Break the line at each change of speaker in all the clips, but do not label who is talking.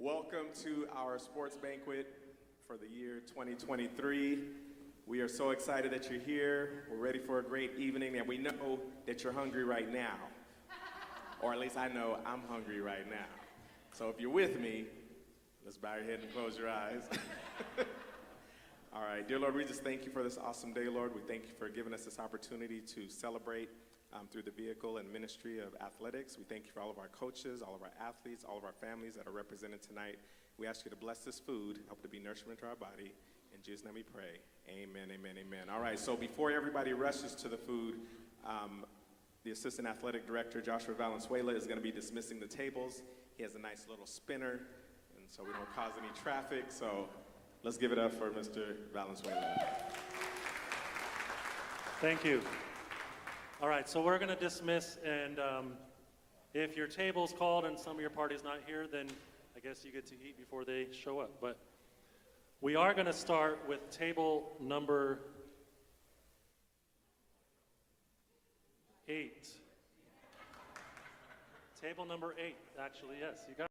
Welcome to our sports banquet for the year 2023. We are so excited that you're here. We're ready for a great evening, and we know that you're hungry right now. Or at least I know I'm hungry right now. So if you're with me, let's bow your head and close your eyes. All right, dear Lord, we just thank you for this awesome day, Lord. We thank you for giving us this opportunity to celebrate through the vehicle and ministry of athletics. We thank you for all of our coaches, all of our athletes, all of our families that are represented tonight. We ask you to bless this food, help it to be nourishment to our body. In Jesus' name we pray. Amen, amen, amen. All right, so before everybody rushes to the food, the Assistant Athletic Director, Joshua Valenzuela, is going to be dismissing the tables. He has a nice little spinner, and so we don't cause any traffic. So let's give it up for Mr. Valenzuela.
Thank you. All right, so we're going to dismiss, and if your table's called and some of your party's not here, then I guess you get to eat before they show up. But we are going to start with table number 8. Table number 8, actually, yes. You got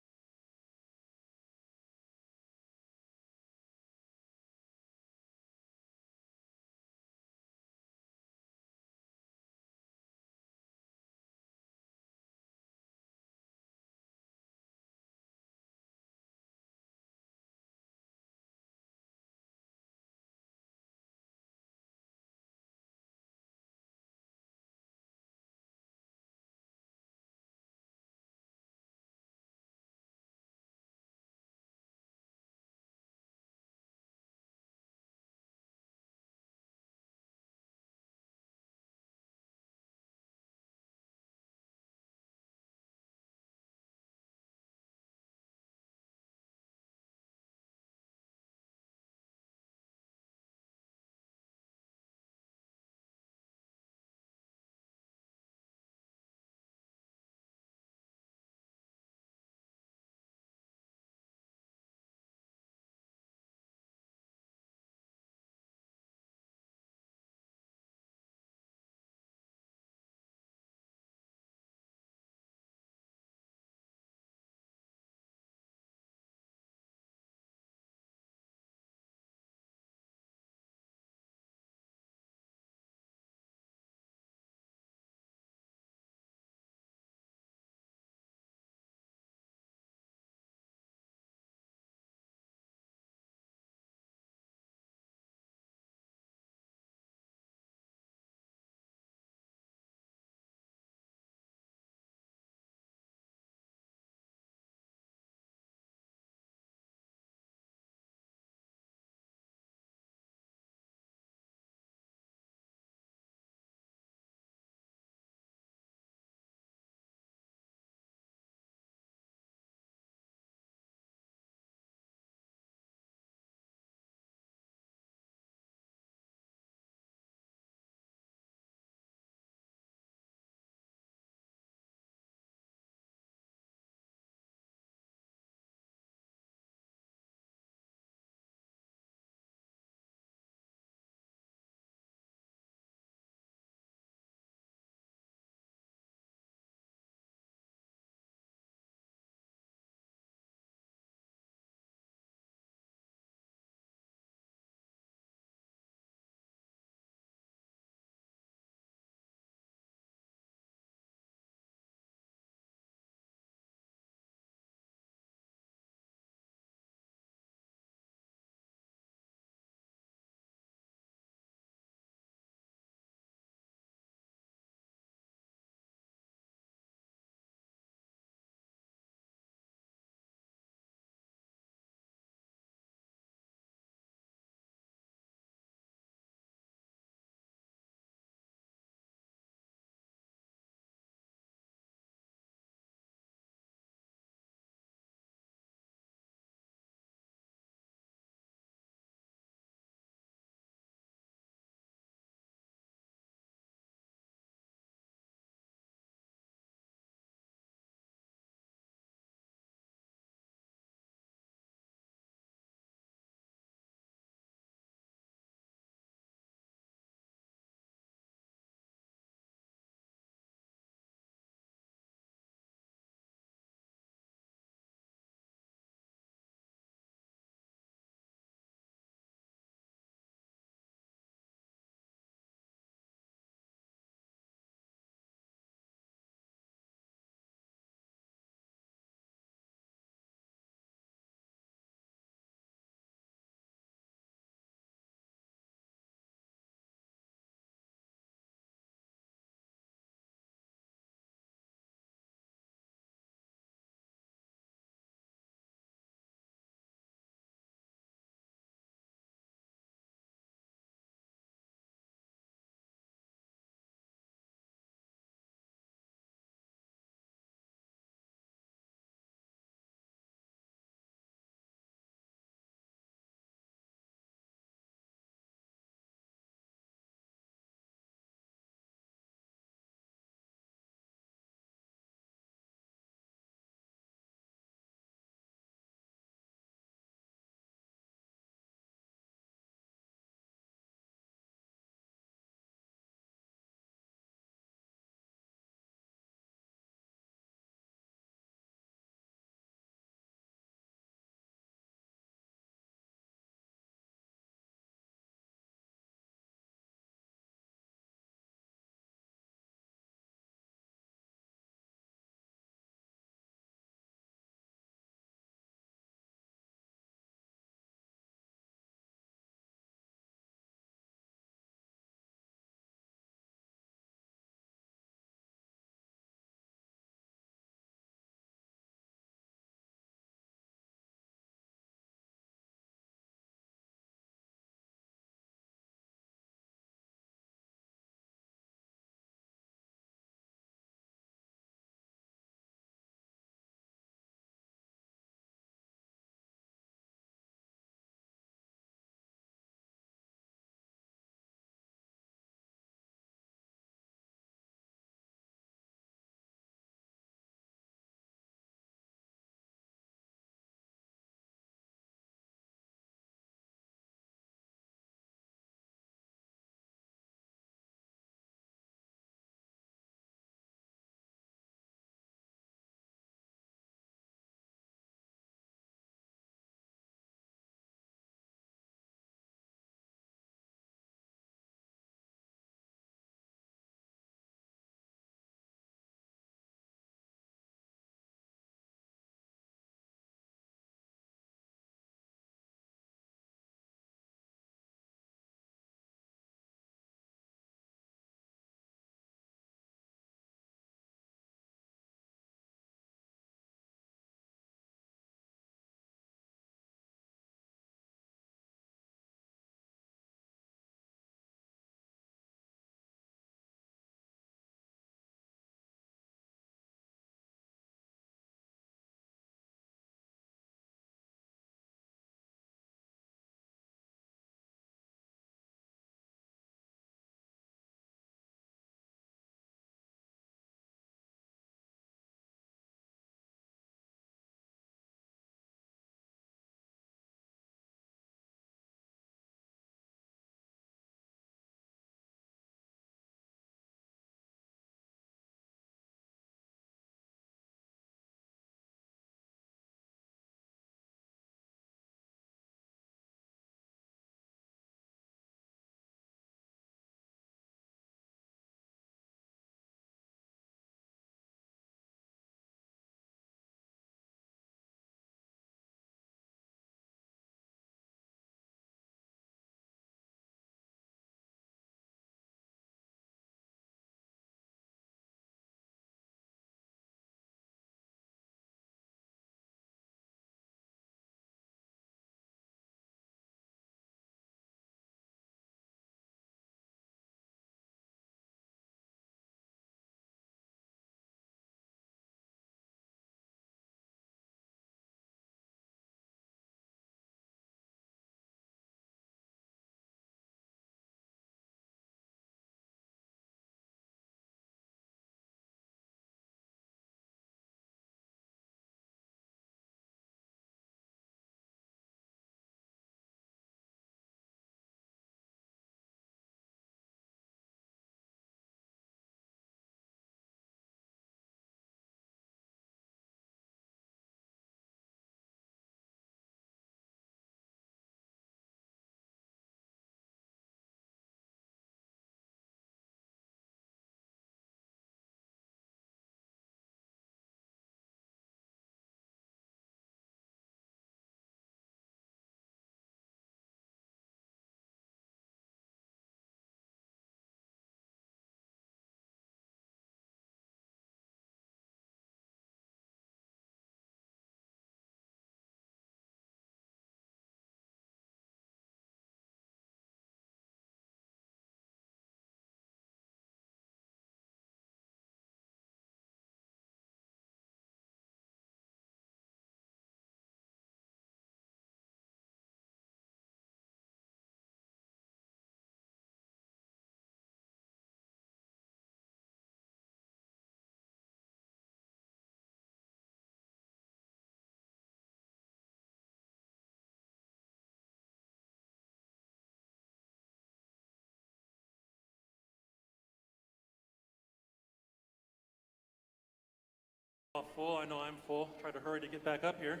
All full. I know I'm full. Try to hurry to get back up here.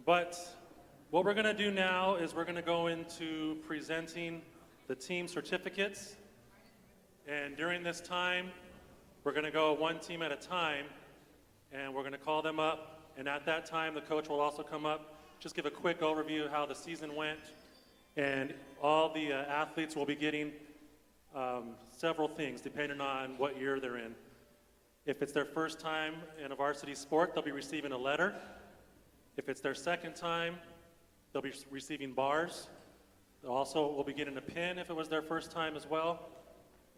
But what we're going to do now is we're going to go into presenting the team certificates. And during this time, we're going to go one team at a time, and we're going to call them up. And at that time, the coach will also come up, just give a quick overview of how the season went. And all the athletes will be getting several things depending on what year they're in. If it's their first time in a varsity sport, they'll be receiving a letter. If it's their second time, they'll be receiving bars. They also will be getting a pin if it was their first time as well.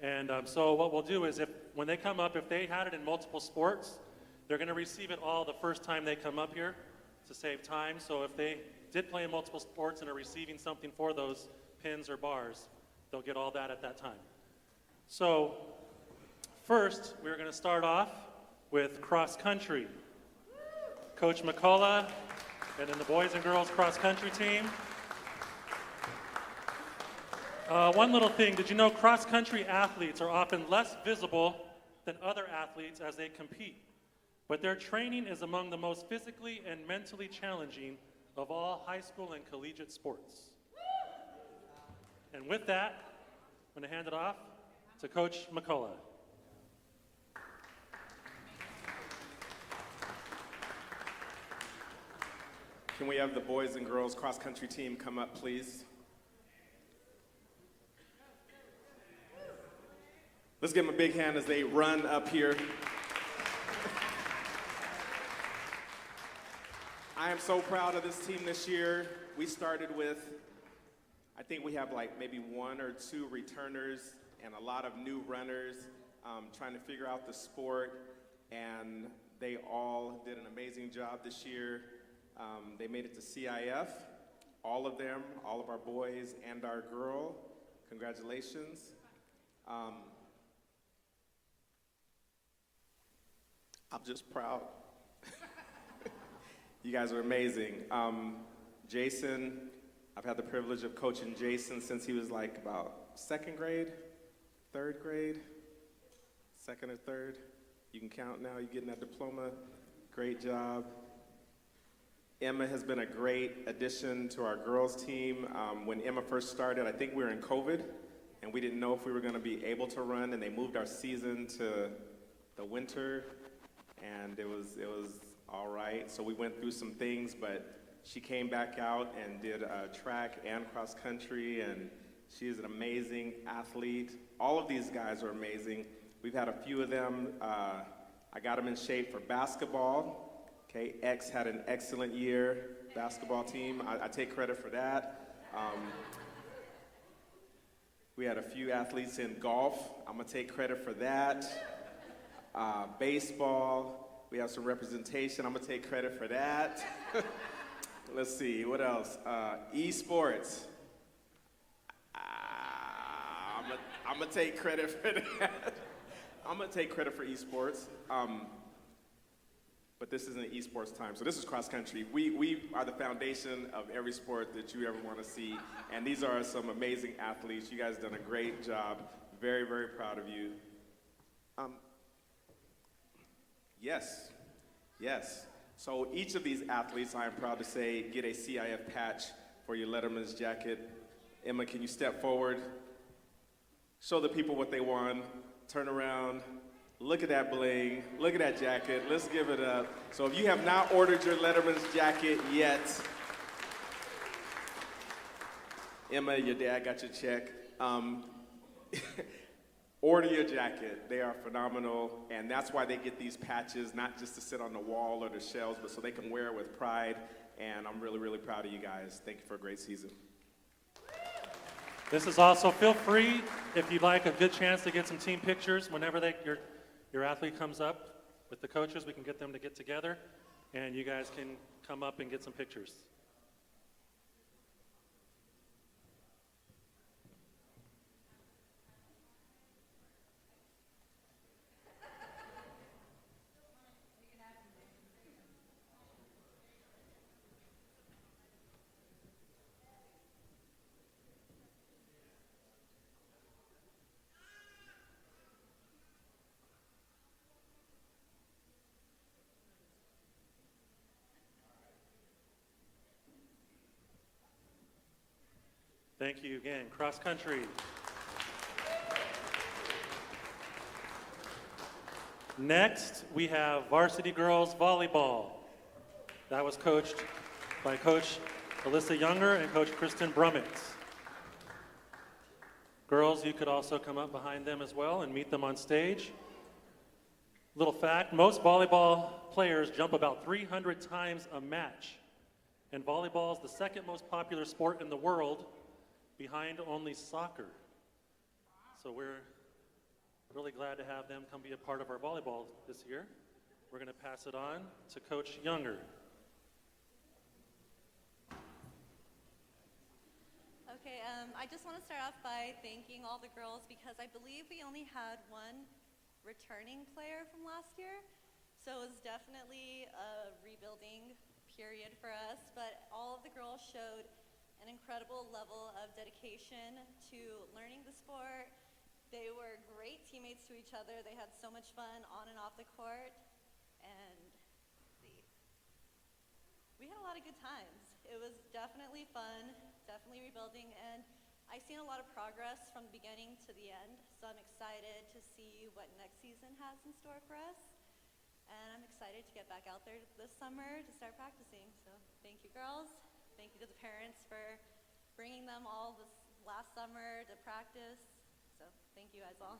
And so what we'll do is when they come up, if they had it in multiple sports, they're going to receive it all the first time they come up here to save time. So if they did play in multiple sports and are receiving something for those pins or bars, they'll get all that at that time. So first, we're going to start off with cross country. Coach McCullough, and then the boys and girls cross country team. One little thing, did you know cross country athletes are often less visible than other athletes as they compete? But their training is among the most physically and mentally challenging of all high school and collegiate sports. And with that, I'm going to hand it off to Coach McCullough.
Can we have the boys and girls cross-country team come up, please? Let's give them a big hand as they run up here. I am so proud of this team this year. We started with, I think we have like maybe one or two returners and a lot of new runners trying to figure out the sport, and they all did an amazing job this year. They made it to CIF, all of them, all of our boys and our girl. Congratulations. I'm just proud. You guys are amazing. Jason, I've had the privilege of coaching Jason since he was like about second grade, third grade, second or third. You can count now, you're getting that diploma. Great job. Emma has been a great addition to our girls team. When Emma first started, I think we were in COVID, and we didn't know if we were gonna be able to run, and they moved our season to the winter, and it was all right. So we went through some things, but she came back out and did track and cross country, and she is an amazing athlete. All of these guys are amazing. We've had a few of them. I got them in shape for basketball. Okay, X had an excellent year, basketball team. I take credit for that. We had a few athletes in golf. I'm gonna take credit for that. Baseball, we have some representation. I'm gonna take credit for that. Let's see, what else? Esports. I'm gonna take credit for that. I'm gonna take credit for esports. But this isn't esports time, so this is cross country. We are the foundation of every sport that you ever want to see, and these are some amazing athletes. You guys have done a great job. Very, very proud of you. Yes. So each of these athletes, I am proud to say, get a CIF patch for your Letterman's jacket. Emma, can you step forward? Show the people what they won. Turn around. Look at that bling. Look at that jacket. Let's give it up. So if you have not ordered your Letterman's jacket yet, Emma, your dad got your check. Order your jacket. They are phenomenal, and that's why they get these patches, not just to sit on the wall or the shelves, but so they can wear it with pride, and I'm really, really proud of you guys. Thank you for a great season.
This is also, feel free, if you'd like a good chance to get some team pictures, whenever your athlete comes up with the coaches, we can get them to get together, and you guys can come up and get some pictures. Thank you again. Cross country. Next, we have varsity girls volleyball. That was coached by Coach Alyssa Younger and Coach Kristen Brummett. Girls, you could also come up behind them as well and meet them on stage. Little fact, most volleyball players jump about 300 times a match. And volleyball is the second most popular sport in the world, behind only soccer. So we're really glad to have them come be a part of our volleyball this year. We're going to pass it on to Coach Younger.
Okay, I just want to start off by thanking all the girls because I believe we only had one returning player from last year. So it was definitely a rebuilding period for us, but all of the girls showed an incredible level of dedication to learning the sport. They were great teammates to each other. They had so much fun on and off the court. And we had a lot of good times. It was definitely fun, definitely rebuilding, and I've seen a lot of progress from the beginning to the end, so I'm excited to see what next season has in store for us. And I'm excited to get back out there this summer to start practicing. So thank you, girls. Thank you to the parents for bringing them all this last summer to practice. So thank you guys all.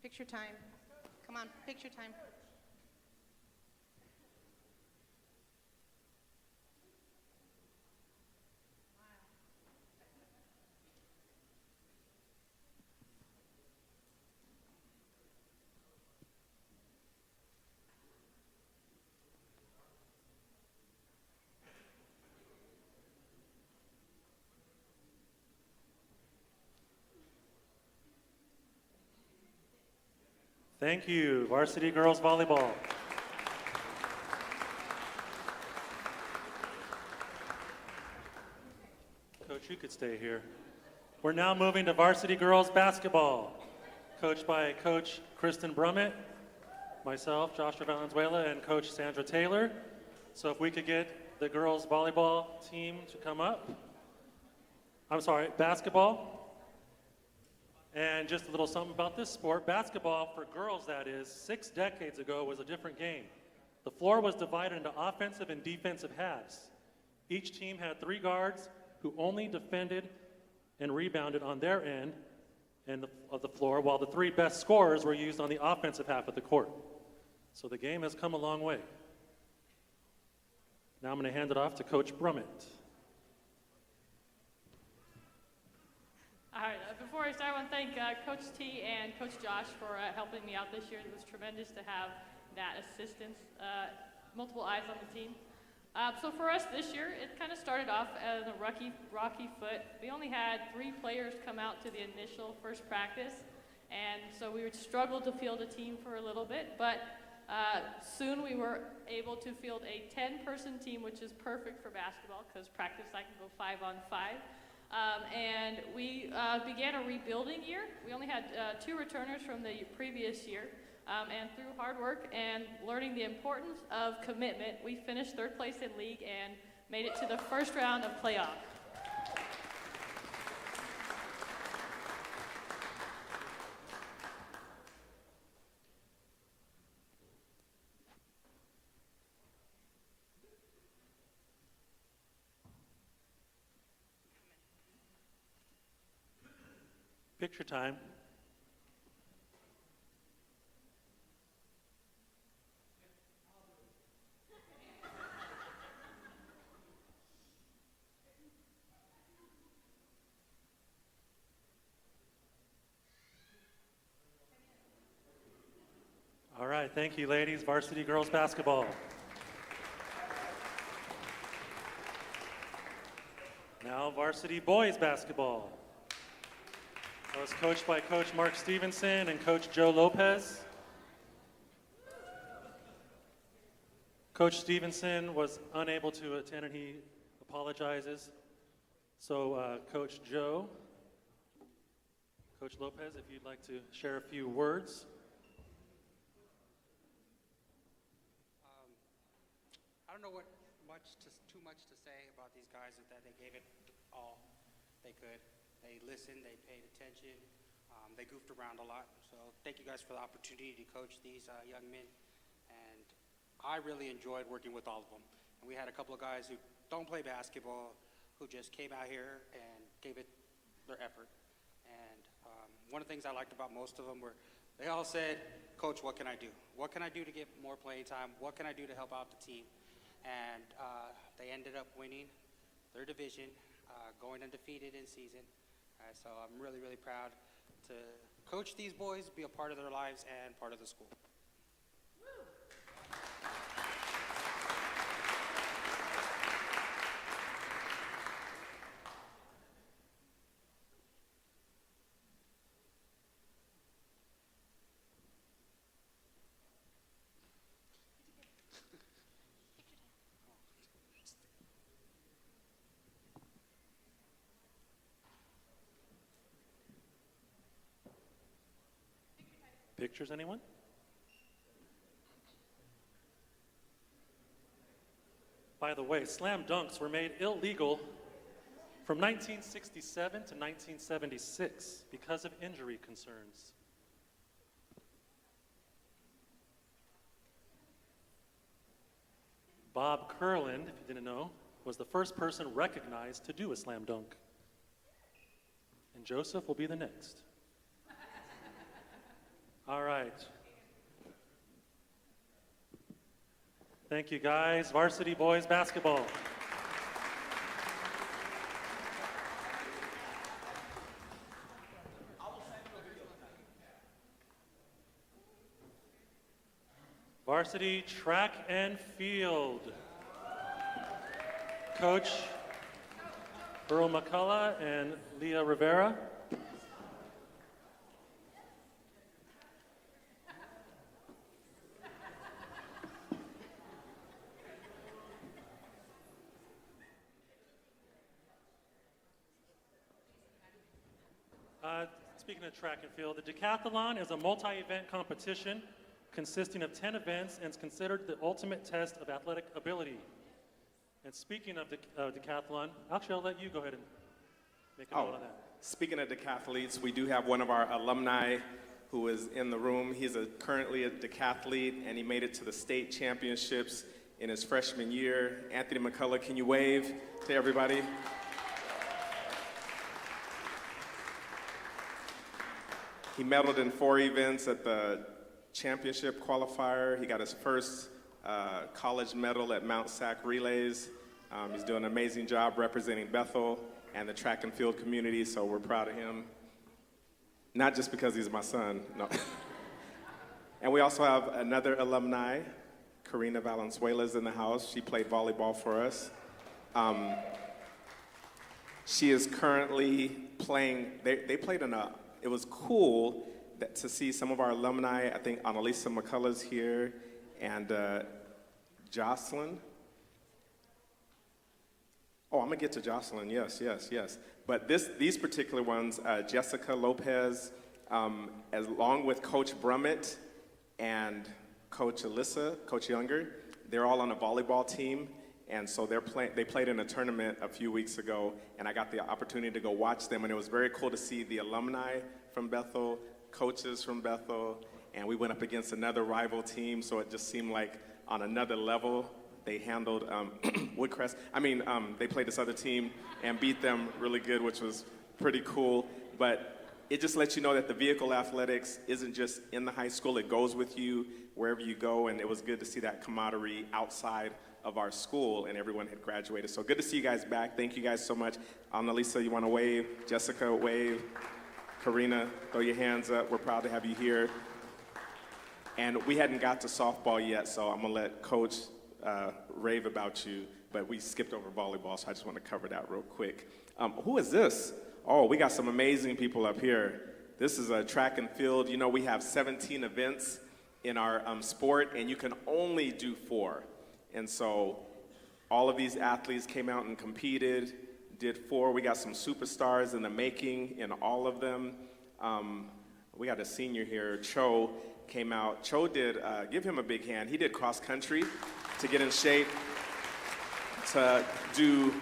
Picture time. Come on, picture time.
Thank you, varsity girls volleyball. Coach, you could stay here. We're now moving to varsity girls basketball, coached by Coach Kristen Brummett, myself, Joshua Valenzuela, and Coach Sandra Taylor. So if we could get the girls volleyball team to come up. I'm sorry, basketball. And just a little something about this sport. Basketball, for girls that is, 6 decades ago was a different game. The floor was divided into offensive and defensive halves. Each team had 3 guards who only defended and rebounded on their end of the floor, while the 3 best scorers were used on the offensive half of the court. So the game has come a long way. Now I'm going to hand it off to Coach Brummett.
All right, before I start, I want to thank Coach T and Coach Josh for helping me out this year. It was tremendous to have that assistance, multiple eyes on the team. So for us this year, it kind of started off as a rocky foot. We only had 3 players come out to the initial first practice, and so we would struggle to field a team for a little bit, but soon we were able to field a 10-person team, which is perfect for basketball because practice I can go 5-on-5. And we began a rebuilding year. We only had 2 returners from the previous year. And through hard work and learning the importance of commitment, we finished 3rd place in league and made it to the first round of playoff.
Picture time. All right, thank you, ladies. Varsity girls basketball. Now, varsity boys basketball. That was coached by Coach Mark Stevenson and Coach Joe Lopez. Coach Stevenson was unable to attend and he apologizes. So Coach Joe, Coach Lopez, if you'd like to share a few words.
I don't know too much to say about these guys, that they gave it all they could. They listened, they paid attention, they goofed around a lot. So thank you guys for the opportunity to coach these young men. And I really enjoyed working with all of them. And we had a couple of guys who don't play basketball, who just came out here and gave it their effort. And one of the things I liked about most of them were they all said, "Coach, what can I do? What can I do to get more playing time? What can I do to help out the team?" And they ended up winning their division, going undefeated in season. So I'm really, really proud to coach these boys, be a part of their lives and part of the school.
Pictures, anyone? By the way, slam dunks were made illegal from 1967 to 1976 because of injury concerns. Bob Kurland, if you didn't know, was the first person recognized to do a slam dunk. And Joseph will be the next. All right. Thank you, guys. Varsity boys basketball. Varsity track and field. Coach Earl McCullough and Leah Rivera. Speaking of track and field, the decathlon is a multi-event competition consisting of 10 events and is considered the ultimate test of athletic ability. And speaking of decathlon, actually I'll let you go ahead and make a note of that.
Speaking of decathletes, we do have one of our alumni who is in the room. He's currently a decathlete, and he made it to the state championships in his freshman year. Anthony McCullough, can you wave to everybody? He medaled in 4 events at the championship qualifier. He got his first college medal at Mount Sac Relays. He's doing an amazing job representing Bethel and the track and field community, so we're proud of him. Not just because he's my son, no. And we also have another alumni, Karina Valenzuela's in the house. She played volleyball for us. She is currently playing, they played in a, it was cool to see some of our alumni. I think Annalisa McCullough's here, and Jocelyn. Oh, I'm gonna get to Jocelyn, yes. But these particular ones, Jessica Lopez, along with Coach Brummett and Coach Alyssa, Coach Younger, they're all on a volleyball team. And so they played in a tournament a few weeks ago, and I got the opportunity to go watch them, and it was very cool to see the alumni from Bethel, coaches from Bethel, and we went up against another rival team, so it just seemed like on another level. They handled Woodcrest. They played this other team and beat them really good, which was pretty cool. But it just lets you know that the vehicle athletics isn't just in the high school, it goes with you wherever you go, and it was good to see that camaraderie outside of our school, and everyone had graduated. So good to see you guys back. Thank you guys so much. Annalisa, you want to wave? Jessica, wave. Karina, throw your hands up. We're proud to have you here. And we hadn't got to softball yet, so I'm going to let Coach rave about you, but we skipped over volleyball, so I just want to cover that real quick. Who is this? Oh, we got some amazing people up here. This is a track and field. You know, we have 17 events in our sport, and you can only do 4. And so all of these athletes came out and competed, did 4. We got some superstars in the making in all of them. We got a senior here, Cho, came out. Cho did, give him a big hand. He did cross country to get in shape, to do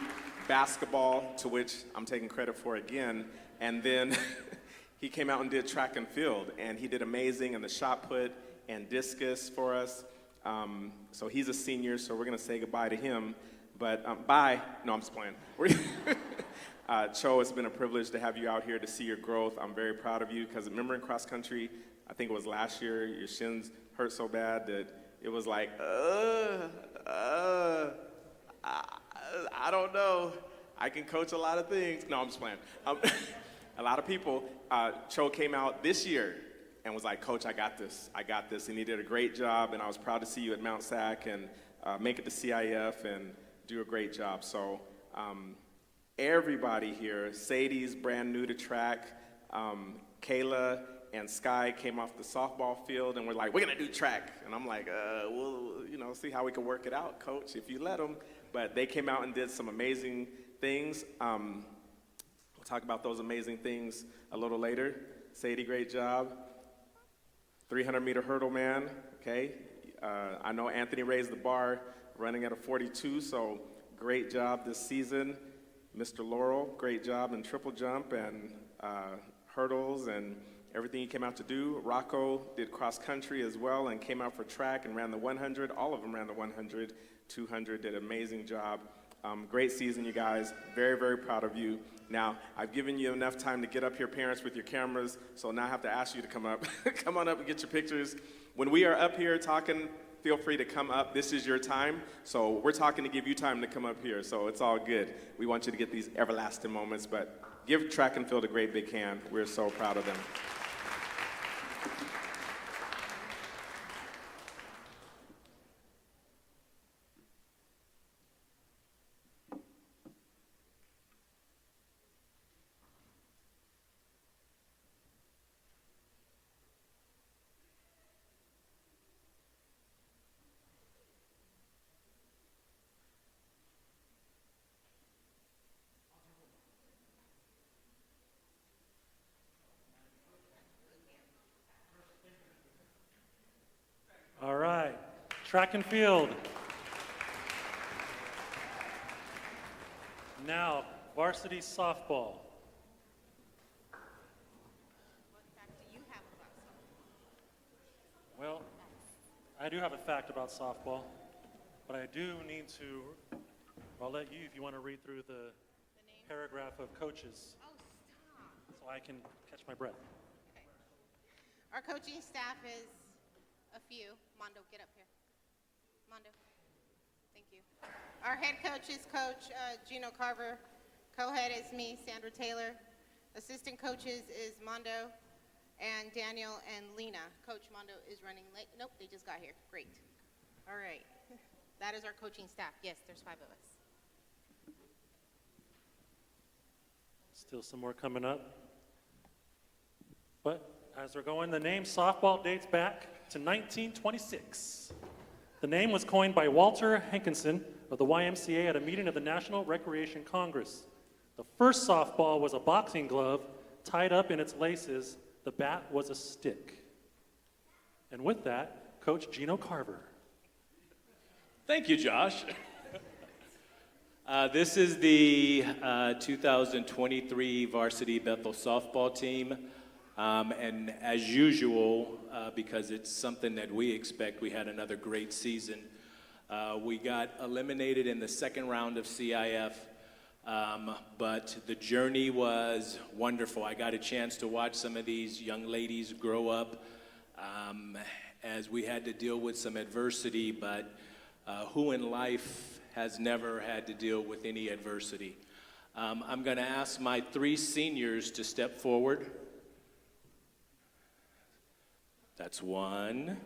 basketball, to which I'm taking credit for again. And then he came out and did track and field, and he did amazing in the shot put and discus for us. So he's a senior, so we're gonna say goodbye to him. But bye. No, I'm just playing. Cho, it's been a privilege to have you out here to see your growth. I'm very proud of you because remember in cross country, I think it was last year, your shins hurt so bad that it was like, I don't know. I can coach a lot of things. No, I'm just playing. A lot of people, Cho came out this year and was like, Coach, I got this. And he did a great job, and I was proud to see you at Mount Sac and make it to CIF and do a great job. So everybody here, Sadie's brand new to track, Kayla and Sky came off the softball field and were like, we're gonna do track. And I'm like, we'll see how we can work it out, Coach, if you let them. But they came out and did some amazing things. We'll talk about those amazing things a little later. Sadie, great job. 300-meter hurdle man, okay? I know Anthony raised the bar running at a 42, so great job this season. Mr. Laurel, great job in triple jump and hurdles and everything he came out to do. Rocco did cross country as well and came out for track and ran the 100. All of them ran the 100, 200, did an amazing job. Great season, you guys. Very, very proud of you. Now, I've given you enough time to get up here, parents, with your cameras, so now I have to ask you to come up. Come on up and get your pictures. When we are up here talking, feel free to come up. This is your time. So we're talking to give you time to come up here, so it's all good. We want you to get these everlasting moments, but give track and field a great big hand. We're so proud of them.
All right, track and field. Now, varsity softball.
What fact do you have about softball?
Well, I do have a fact about softball, but I do need to, I'll let you, if you want to read through the
name?
paragraph of coaches,
Oh, stop.
so I can catch my breath.
Okay. Our coaching staff is a few. Mondo, get up here. Mondo. Thank you. Our head coach is Coach Gino Carver. Co-head is me, Sandra Taylor. Assistant coaches is Mondo and Daniel and Lena. Coach Mondo is running late. Nope, they just got here. Great. All right. That is our coaching staff. Yes, there's 5 of us.
Still some more coming up. But as we're going, the name softball dates back to 1926. The name was coined by Walter Hankinson of the YMCA at a meeting of the National Recreation Congress. The first softball was a boxing glove tied up in its laces. The bat was a stick. And with that, Coach Gino Carver.
Thank you, Josh. This is the 2023 varsity Bethel softball team. And as usual, because it's something that we expect, we had another great season. We got eliminated in the second round of CIF, but the journey was wonderful. I got a chance to watch some of these young ladies grow up as we had to deal with some adversity, but who in life has never had to deal with any adversity? I'm going to ask my 3 seniors to step forward. That's 1.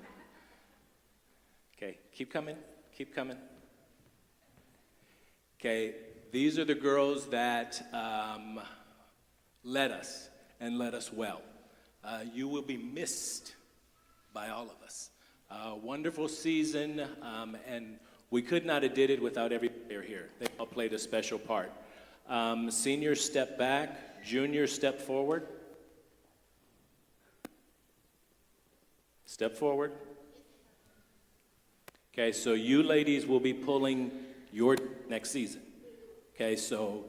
Okay, keep coming, keep coming. Okay, these are the girls that led us and led us well. You will be missed by all of us. Wonderful season, and We could not have did it without every player here. They all played a special part. Seniors step back, juniors step forward. Step forward. Okay, so you ladies will be pulling your next season. Okay, so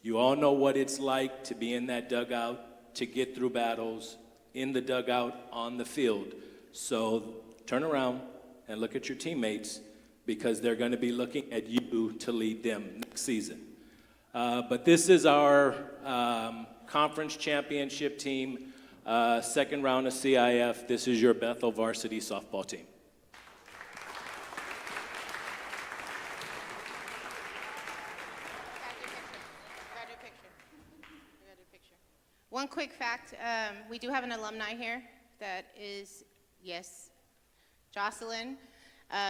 you all know what it's like to be in that dugout, to get through battles, in the dugout, on the field. So turn around and look at your teammates, because they're going to be looking at you to lead them next season. But this is our conference championship team, second round of CIF. This is your Bethel varsity softball team.
One quick fact, we do have an alumni here that is, yes, Jocelyn.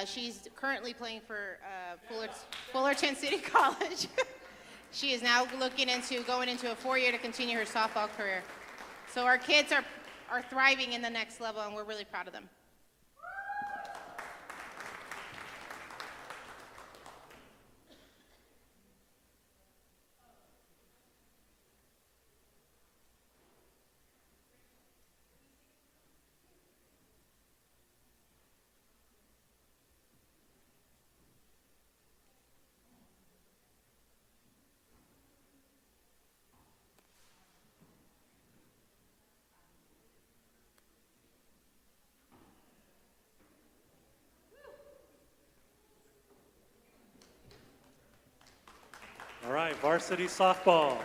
She's currently playing for Fullerton City College. She is now looking into going into a 4-year to continue her softball career. So our kids are thriving in the next level, and we're really proud of them.
All right, varsity softball.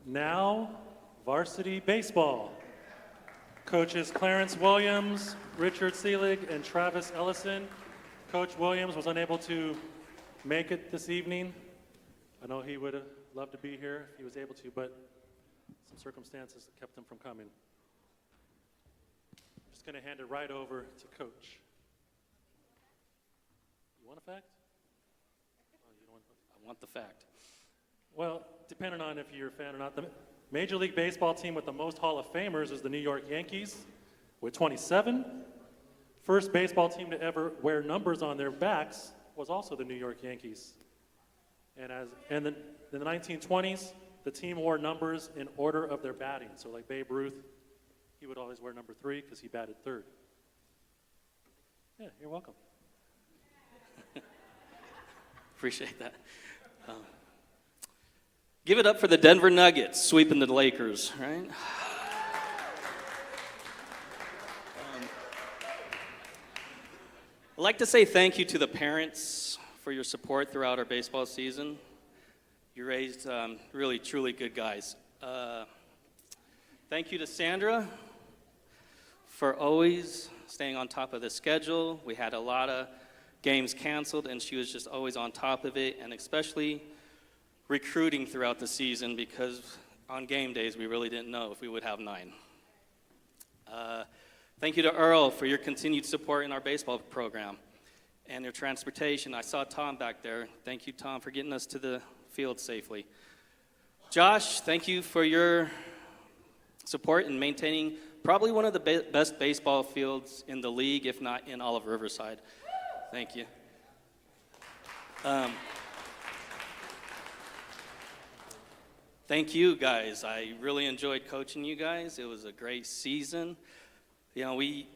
Now, varsity baseball. Coaches Clarence Williams, Richard Seelig, and Travis Ellison. Coach Williams was unable to make it this evening. I know he would have loved to be here if he was able to, but some circumstances kept him from coming. I'm just going to hand it right over to Coach. You want a fact? Oh, you don't want
I want the fact.
Well, depending on if you're a fan or not, the Major League Baseball team with the most Hall of Famers is the New York Yankees with 27. First baseball team to ever wear numbers on their backs was also the New York Yankees. And in the 1920s, the team wore numbers in order of their batting. So like Babe Ruth, he would always wear number 3 because he batted third. Yeah, you're welcome.
Appreciate that. Give it up for the Denver Nuggets sweeping the Lakers, right? I'd like to say thank you to the parents for your support throughout our baseball season. You raised really, truly good guys. Thank you to Sandra for always staying on top of the schedule. We had a lot of games canceled, and she was just always on top of it, and especially recruiting throughout the season, because on game days we really didn't know if we would have 9. Thank you to Earl for your continued support in our baseball program and your transportation. I saw Tom back there. Thank you, Tom, for getting us to the field safely. Josh, thank you for your support in maintaining probably one of the best baseball fields in the league, if not in all of Riverside. Thank you. Thank you, guys. I really enjoyed coaching you guys. It was a great season. You know, we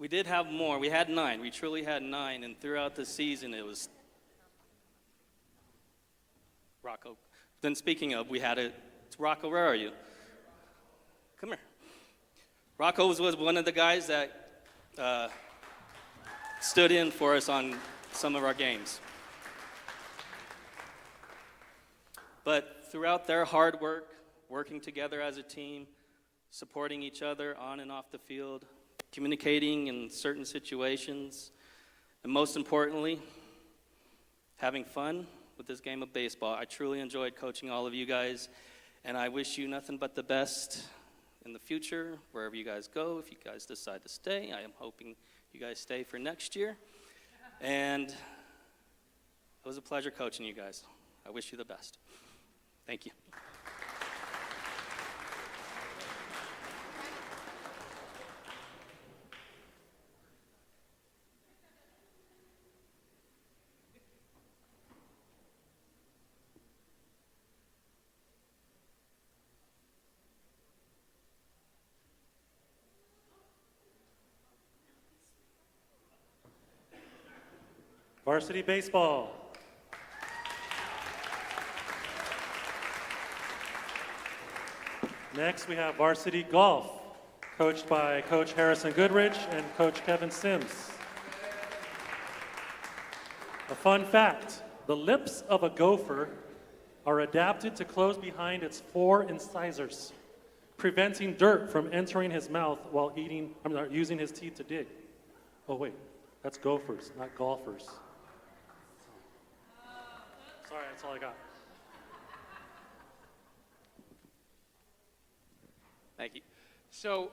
did have more. We had 9. We truly had 9. And throughout the season, it was Rocco. Then speaking of, we had Rocco, where are you? Come here. Rocco was one of the guys that stood in for us on some of our games. But throughout their hard work, working together as a team, supporting each other on and off the field, communicating in certain situations, and most importantly, having fun with this game of baseball. I truly enjoyed coaching all of you guys, and I wish you nothing but the best in the future, wherever you guys go. If you guys decide to stay, I am hoping you guys stay for next year. And it was a pleasure coaching you guys. I wish you the best. Thank you.
Varsity baseball. Next, we have varsity golf, coached by Coach Harrison Goodrich and Coach Kevin Sims. A fun fact, the lips of a gopher are adapted to close behind its 4 incisors, preventing dirt from entering his mouth while using his teeth to dig. Oh wait, that's gophers, not golfers. Sorry, that's all I got.
Thank you. So,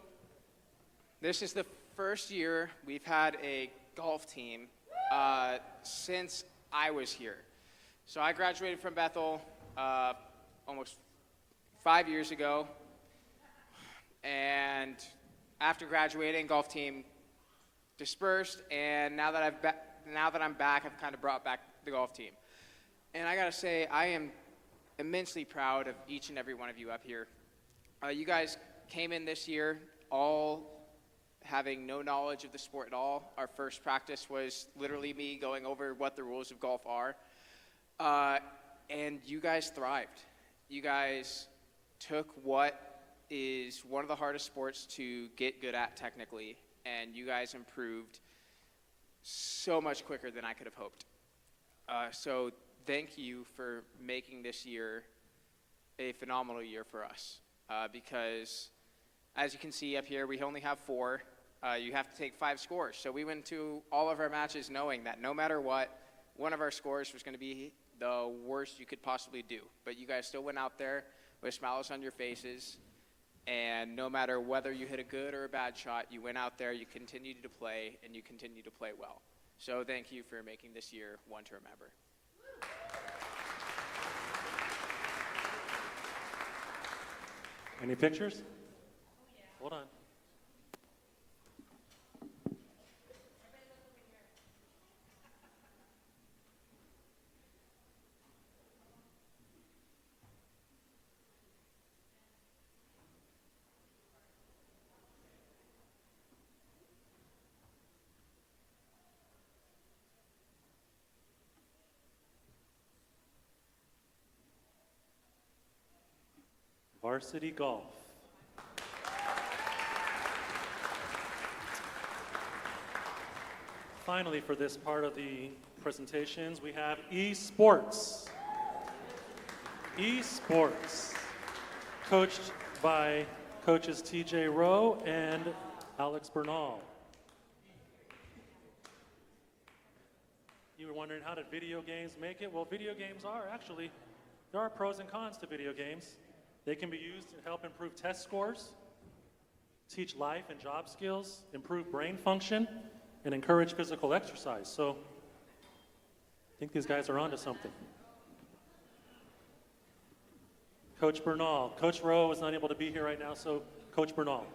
this is the first year we've had a golf team since I was here. So I graduated from Bethel almost 5 years ago, and after graduating, golf team dispersed, and now that I'm back, I've kind of brought back the golf team. And I gotta say, I am immensely proud of each and every one of you up here. You guys came in this year all having no knowledge of the sport at all. Our first practice was literally me going over what the rules of golf are. And you guys thrived. You guys took what is one of the hardest sports to get good at technically, and you guys improved so much quicker than I could have hoped. So thank you for making this year a phenomenal year for us. Because as you can see up here, we only have 4. You have to take 5 scores. So we went to all of our matches knowing that no matter what, one of our scores was going to be the worst you could possibly do. But you guys still went out there with smiles on your faces, and no matter whether you hit a good or a bad shot, you went out there, you continued to play, and you continued to play well. So thank you for making this year one to remember.
Any pictures? Hold on. Varsity golf. Finally, for this part of the presentations, we have esports. Esports, coached by coaches TJ Rowe and Alex Bernal. You were wondering, how did video games make it? Well, video games there are pros and cons to video games. They can be used to help improve test scores, teach life and job skills, improve brain function, and encourage physical exercise. So I think these guys are onto something. Coach Bernal. Coach Rowe is not able to be here right now, so Coach Bernal.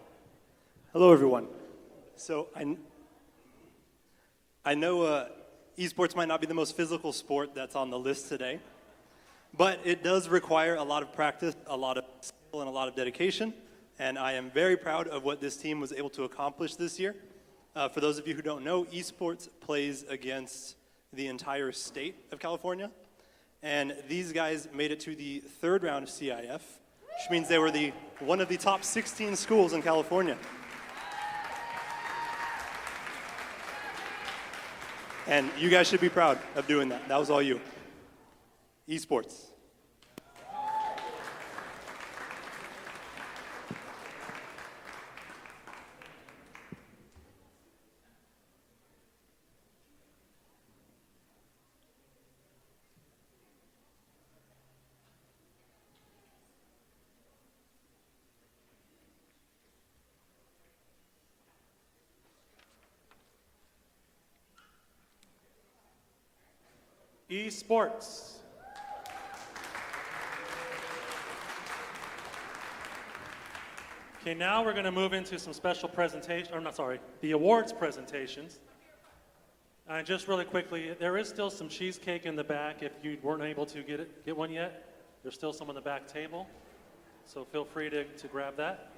Hello, everyone. So I know esports might not be the most physical sport that's on the list today, but it does require a lot of practice, a lot of skill, and a lot of dedication. And I am very proud of what this team was able to accomplish this year. For those of you who don't know, esports plays against the entire state of California. And these guys made it to the 3rd round of CIF, which means they were one of the top 16 schools in California. And you guys should be proud of doing that. That was all you. Esports.
Esports. Okay, now we're going to move into some special presentations, the awards presentations. Just really quickly, there is still some cheesecake in the back. If you weren't able to get one yet, there's still some on the back table. So feel free to grab that.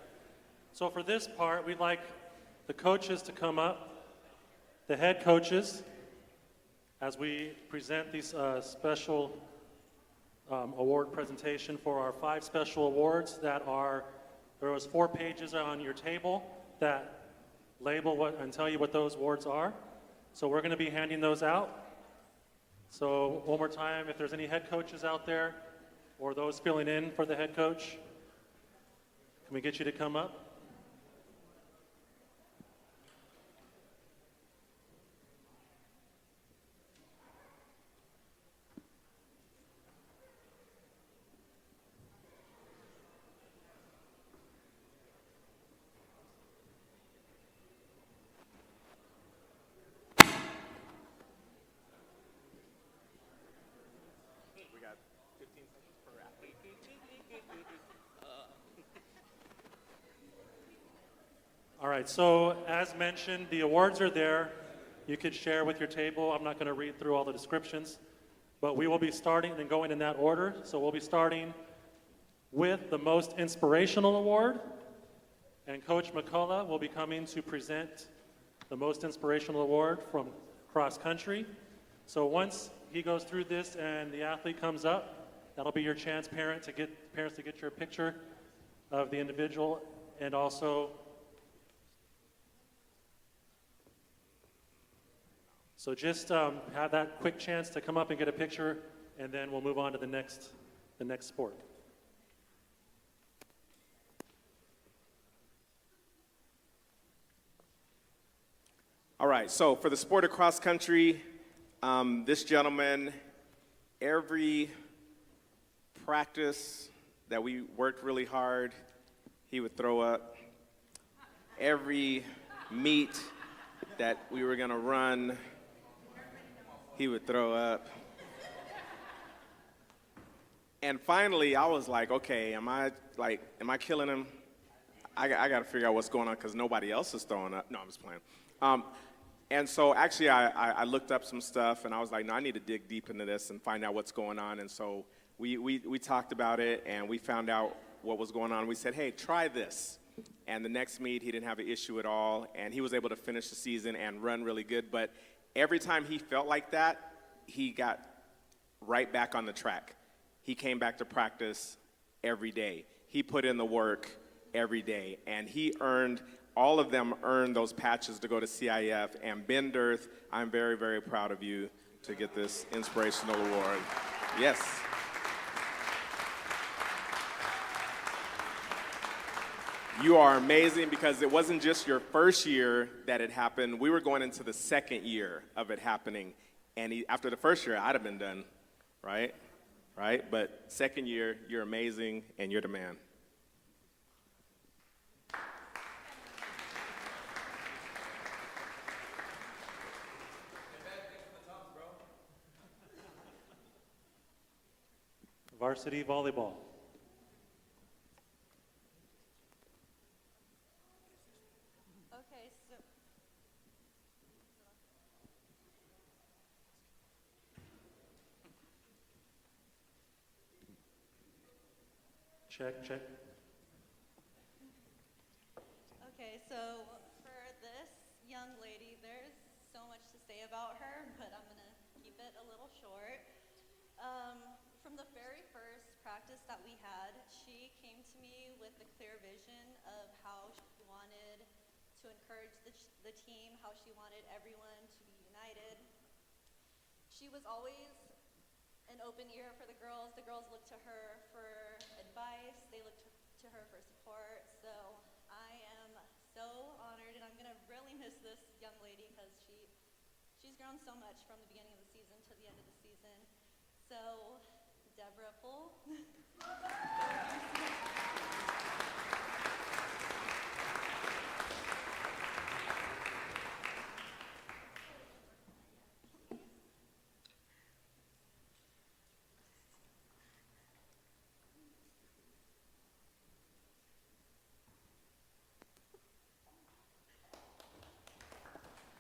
So for this part, we'd like the coaches to come up, the head coaches, as we present these special award presentation for our 5 special awards that are, there was 4 pages on your table that label what and tell you what those awards are. So we're going to be handing those out. So one more time, if there's any head coaches out there or those filling in for the head coach, can we get you to come up?
We got 15 seconds per athlete.
All right, so as mentioned, the awards are there. You could share with your table. I'm not going to read through all the descriptions, but we will be starting and going in that order. So we'll be starting with the most inspirational award, and Coach McCullough will be coming to present the most inspirational award from cross country. So once he goes through this and the athlete comes up, that'll be your chance, parents, to get your picture of the individual, and also so just have that quick chance to come up and get a picture, and then we'll move on to the next sport.
All right, so for the sport of cross country, this gentleman, every practice that we worked really hard, he would throw up. Every meet that we were gonna run, he would throw up. And finally, I was like, okay, am I killing him? I got to figure out what's going on because nobody else is throwing up. No, I'm just playing. And so actually, I looked up some stuff, and I was like, no, I need to dig deep into this and find out what's going on. And so we talked about it, and we found out what was going on. We said, hey, try this. And the next meet, he didn't have an issue at all, and he was able to finish the season and run really good. But every time he felt like that, he got right back on the track. He came back to practice every day. He put in the work every day, and all of them earned those patches to go to CIF. And Ben Dirth, I'm very, very proud of you to get this inspirational award. Yes. You are amazing because it wasn't just your first year that it happened. We were going into the second year of it happening. And after the first year, I'd have been done, right? Right? But second year, you're amazing, and you're the man.
Varsity volleyball.
Okay, so
Check.
okay, so for this young lady, there's so much to say about her, but I'm gonna keep it a little short. From the very first practice that we had, she came to me with a clear vision of how she wanted to encourage the team, how she wanted everyone to be united. She was always an open ear for the girls. The girls looked to her for advice. They looked to her for support. So I am so honored, and I'm going to really miss this young lady because she's grown so much from the beginning of the season to the end of the season. So, Deborah Poole.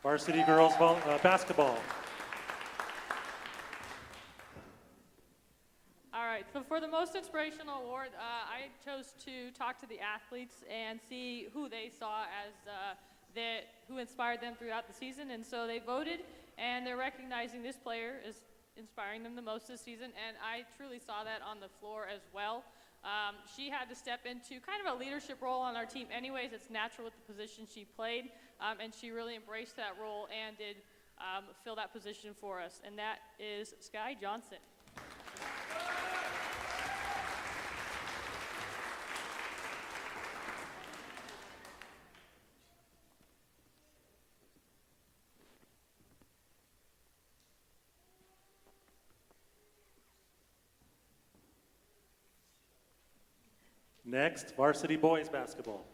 Varsity girls basketball.
All right, so for the most inspirational award, I chose to talk to the athletes and see who they saw as who inspired them throughout the season. And so they voted, and they're recognizing this player as inspiring them the most this season. And I truly saw that on the floor as well. She had to step into kind of a leadership role on our team anyways. It's natural with the position she played, and she really embraced that role and did fill that position for us, and that is Sky Johnson.
Next, varsity boys basketball.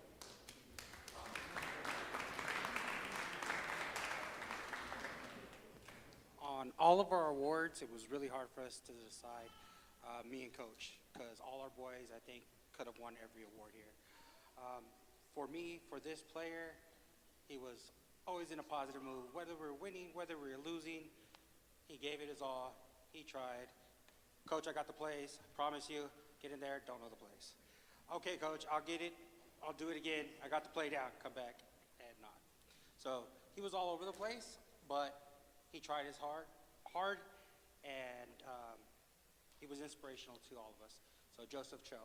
On all of our awards, it was really hard for us to decide, me and Coach, because all our boys, I think, could have won every award here. For me, for this player, he was always in a positive mood. Whether we're winning, whether we're losing, he gave it his all. He tried. Coach, I got the plays. I promise you, get in there, don't know the plays. Okay, Coach, I'll get it. I'll do it again. I got the play down. Come back and not. So he was all over the place, but he tried his hard, and he was inspirational to all of us. So Joseph Cho.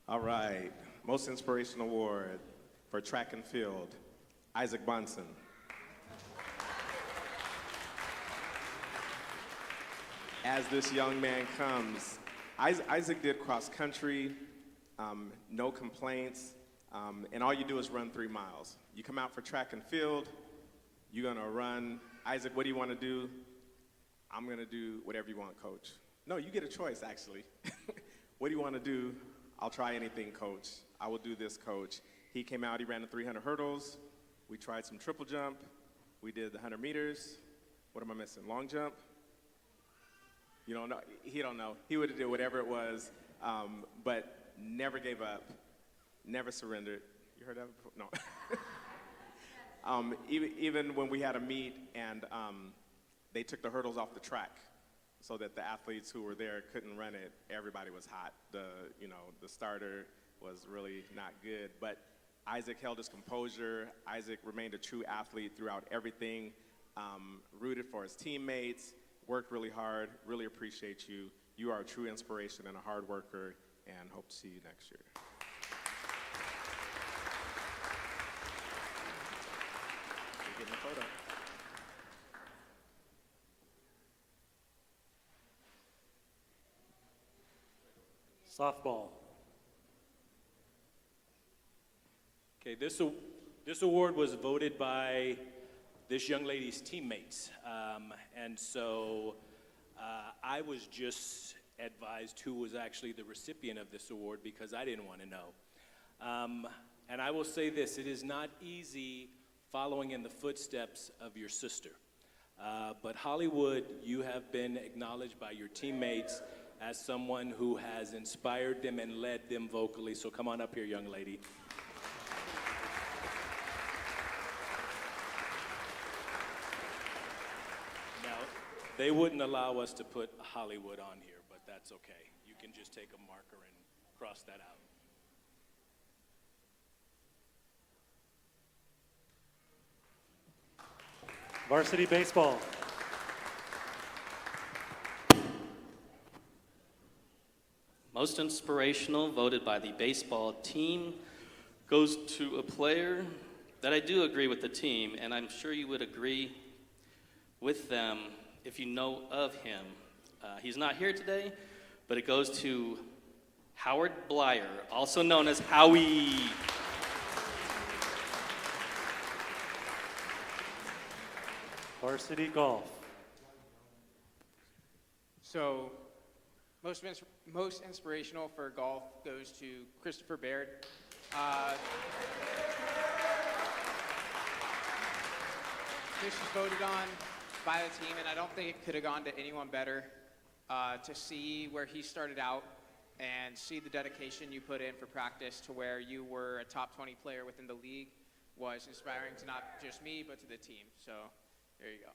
All right, most inspirational award for track and field, Isaac Bonson. As this young man comes, Isaac did cross country, no complaints, and all you do is run 3 miles. You come out for track and field, you're gonna run. Isaac, what do you wanna do? I'm gonna do whatever you want, Coach. No, you get a choice, actually. What do you wanna do? I'll try anything, Coach. I will do this, Coach. He came out, he ran the 300 hurdles. We tried some triple jump. We did the 100 meters. What am I missing? Long jump? You don't know? He don't know. He would have did whatever it was, but never gave up, never surrendered. You heard that before? No. Even when we had a meet and they took the hurdles off the track so that the athletes who were there couldn't run it, everybody was hot. The starter was really not good, but Isaac held his composure. Isaac remained a true athlete throughout everything, rooted for his teammates, worked really hard. Really appreciate you. You are a true inspiration and a hard worker, and hope to see you next year. We're getting a photo.
Softball.
Okay, this award was voted by this young lady's teammates. And so I was just advised who was actually the recipient of this award because I didn't want to know. And I will say this, it is not easy following in the footsteps of your sister. But Hollywood, you have been acknowledged by your teammates as someone who has inspired them and led them vocally. So come on up here, young lady. Now, they wouldn't allow us to put Hollywood on here, but that's okay. You can just take a marker and cross that out.
Varsity baseball.
Most inspirational, voted by the baseball team, goes to a player that I do agree with the team, and I'm sure you would agree with them if you know of him. He's not here today, but it goes to Howard Blyer, also known as Howie.
Varsity golf.
So, most inspirational for golf goes to Christopher Baird. This was voted on by the team, and I don't think it could have gone to anyone better. To see where he started out and see the dedication you put in for practice to where you were a top 20 player within the league was inspiring to not just me, but to the team. So there you go.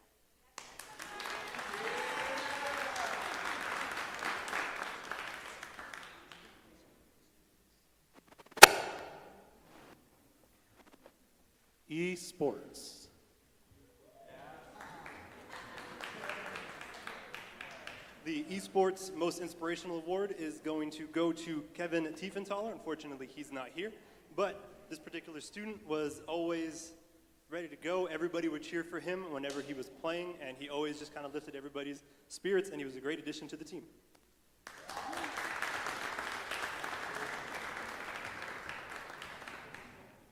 Esports.
The Esports Most Inspirational Award is going to go to Kevin Tiefenthaler. Unfortunately, he's not here, but this particular student was always ready to go. Everybody would cheer for him whenever he was playing, and he always just kind of lifted everybody's spirits, and he was a great addition to the team.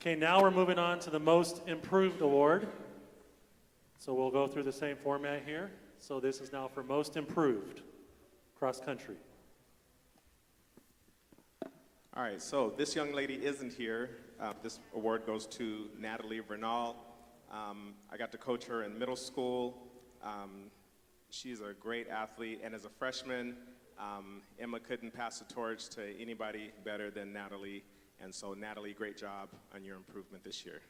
Okay, now we're moving on to the Most Improved Award. So we'll go through the same format here. So this is now for Most Improved Cross Country.
All right, so this young lady isn't here. This award goes to Natalie Vernal. I got to coach her in middle school. She's a great athlete, and as a freshman, Emma couldn't pass the torch to anybody better than Natalie. And so, Natalie, great job on your improvement this year.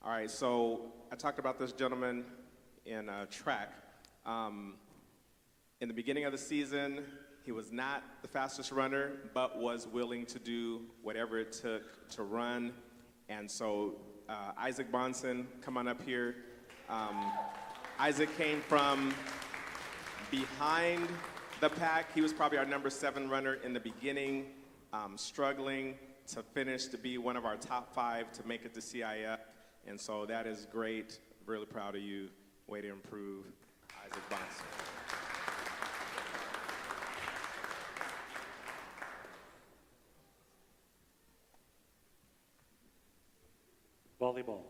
All right, so I talked about this gentleman in track. In the beginning of the season, he was not the fastest runner, but was willing to do whatever it took to run. And so, Isaac Bonson, come on up here. Isaac came from behind the pack. He was probably our number 7 runner in the beginning, struggling to finish to be one of our top 5 to make it to CIF. And so that is great. Really proud of you. Way to improve, Isaac Bonson.
Volleyball.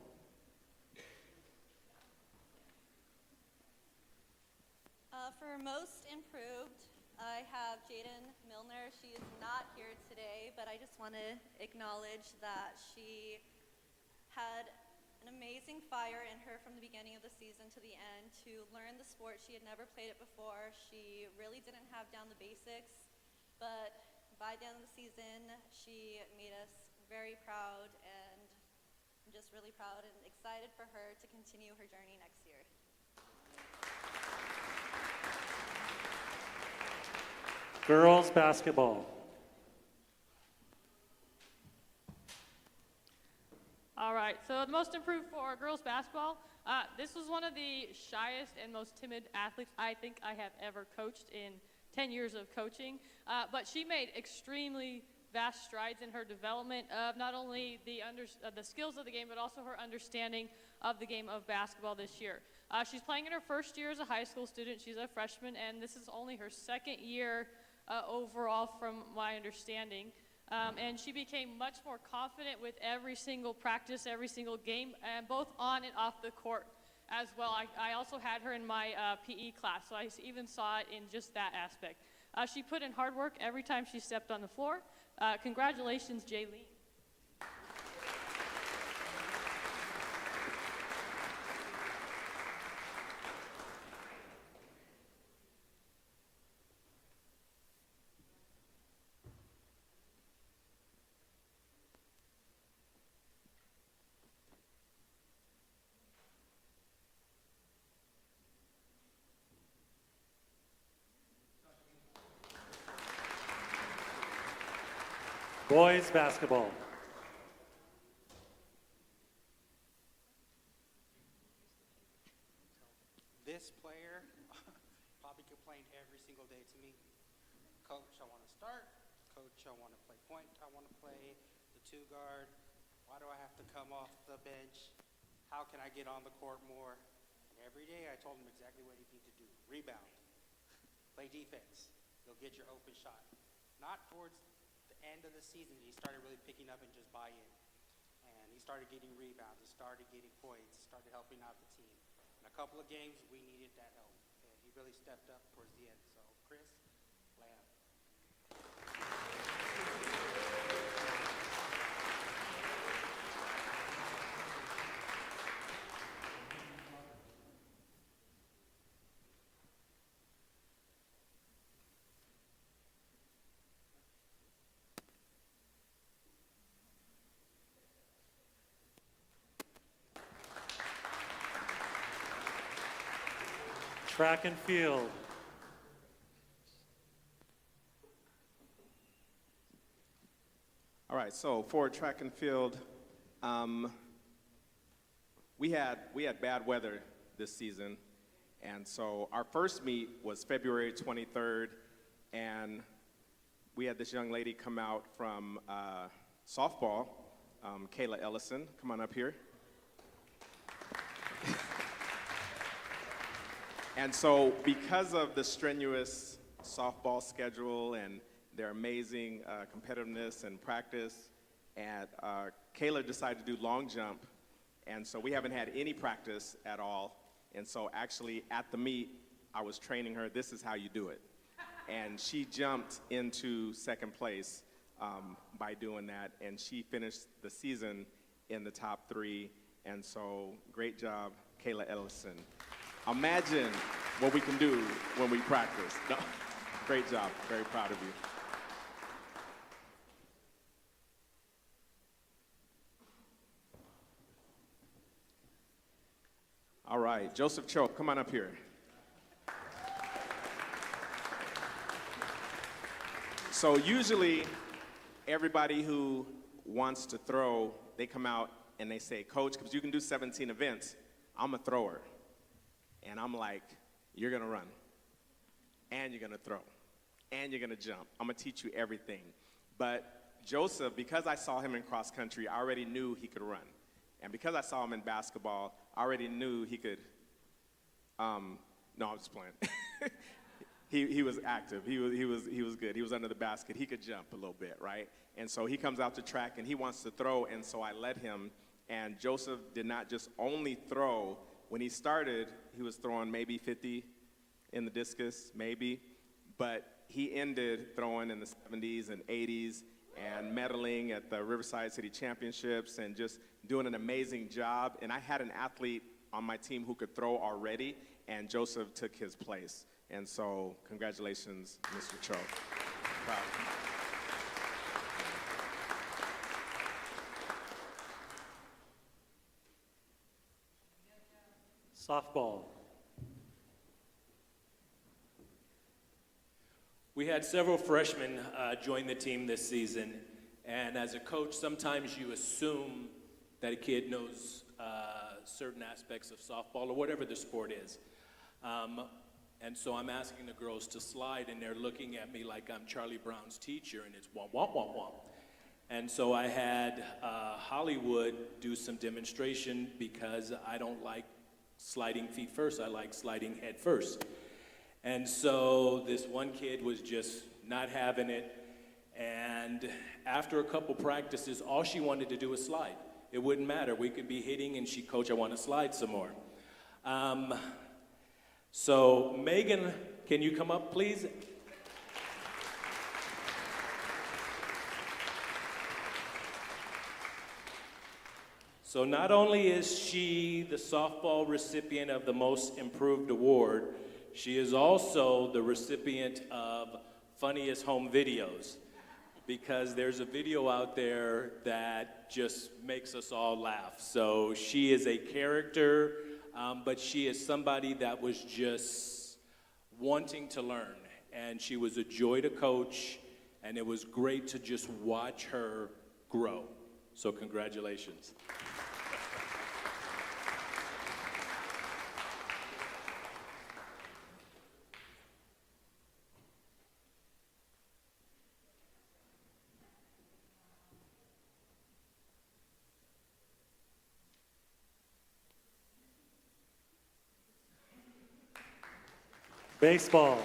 For most improved, I have Jaden Milner. She is not here today, but I just want to acknowledge that she had an amazing fire in her from the beginning of the season to the end to learn the sport. She had never played it before. She really didn't have down the basics, but by the end of the season, she made us very proud, and I'm just really proud and excited for her to continue her journey next year.
Girls basketball.
All right, so the most improved for girls basketball. This was one of the shyest and most timid athletes I think I have ever coached in 10 years of coaching. But she made extremely vast strides in her development of not only the skills of the game, but also her understanding of the game of basketball this year. She's playing in her first year as a high school student. She's a freshman, and this is only her second year overall from my understanding. And she became much more confident with every single practice, every single game, and both on and off the court as well. I also had her in my PE class, so I even saw it in just that aspect. She put in hard work every time she stepped on the floor. Congratulations, Jaylene.
Boys basketball.
This player probably complained every single day to me. Coach, I want to start. Coach, I want to play point. I want to play the 2 guard. Why do I have to come off the bench? How can I get on the court more? And every day I told him exactly what he needed to do. Rebound. Play defense. You'll get your open shot. Not towards the end of the season, he started really picking up and just buy in. And he started getting rebounds, he started getting points, he started helping out the team. In a couple of games, we needed that help, and he really stepped up towards the end. So, Chris, Lamb.
Track and field.
All right, so for track and field, we had bad weather this season, and so our first meet was February 23rd, and we had this young lady come out from softball, Kayla Ellison. Come on up here. And so because of the strenuous softball schedule and their amazing competitiveness and practice, and Kayla decided to do long jump, and so we haven't had any practice at all, and so actually at the meet, I was training her, this is how you do it. And she jumped into second place by doing that, and she finished the season in the top 3, and so great job, Kayla Ellison. Imagine what we can do when we practice. No, great job, very proud of you. All right, Joseph Cho, come on up here. So usually, everybody who wants to throw, they come out and they say, Coach, because you can do 17 events, I'm a thrower. And I'm like, you're gonna run, and you're gonna throw, and you're gonna jump. I'm gonna teach you everything. But Joseph, because I saw him in cross country, I already knew he could run. And because I saw him in basketball, I already knew he could, no, I'm just playing. He was active, he was good. He was under the basket, he could jump a little bit, right? And so he comes out to track and he wants to throw, and so I let him. And Joseph did not just only throw. When he started, he was throwing maybe 50 in the discus, maybe, but he ended throwing in the 70s and 80s and medaling at the Riverside City Championships and just doing an amazing job. And I had an athlete on my team who could throw already, and Joseph took his place. And so, congratulations, Mr. Cho. Proud.
Softball.
We had several freshmen join the team this season, and as a coach, sometimes you assume that a kid knows certain aspects of softball or whatever the sport is. And so I'm asking the girls to slide, and they're looking at me like I'm Charlie Brown's teacher, and it's womp, womp, womp, womp. And so I had Hollywood do some demonstration because I don't like sliding feet first, I like sliding head first. And so this one kid was just not having it, and after a couple practices, all she wanted to do was slide. It wouldn't matter, we could be hitting and she, Coach, I want to slide some more. So Megan, can you come up, please? So not only is she the softball recipient of the Most Improved Award, she is also the recipient of Funniest Home Videos, because there's a video out there that just makes us all laugh. So she is a character, but she is somebody that was just wanting to learn, and she was a joy to coach, and it was great to just watch her grow. So congratulations.
Baseball.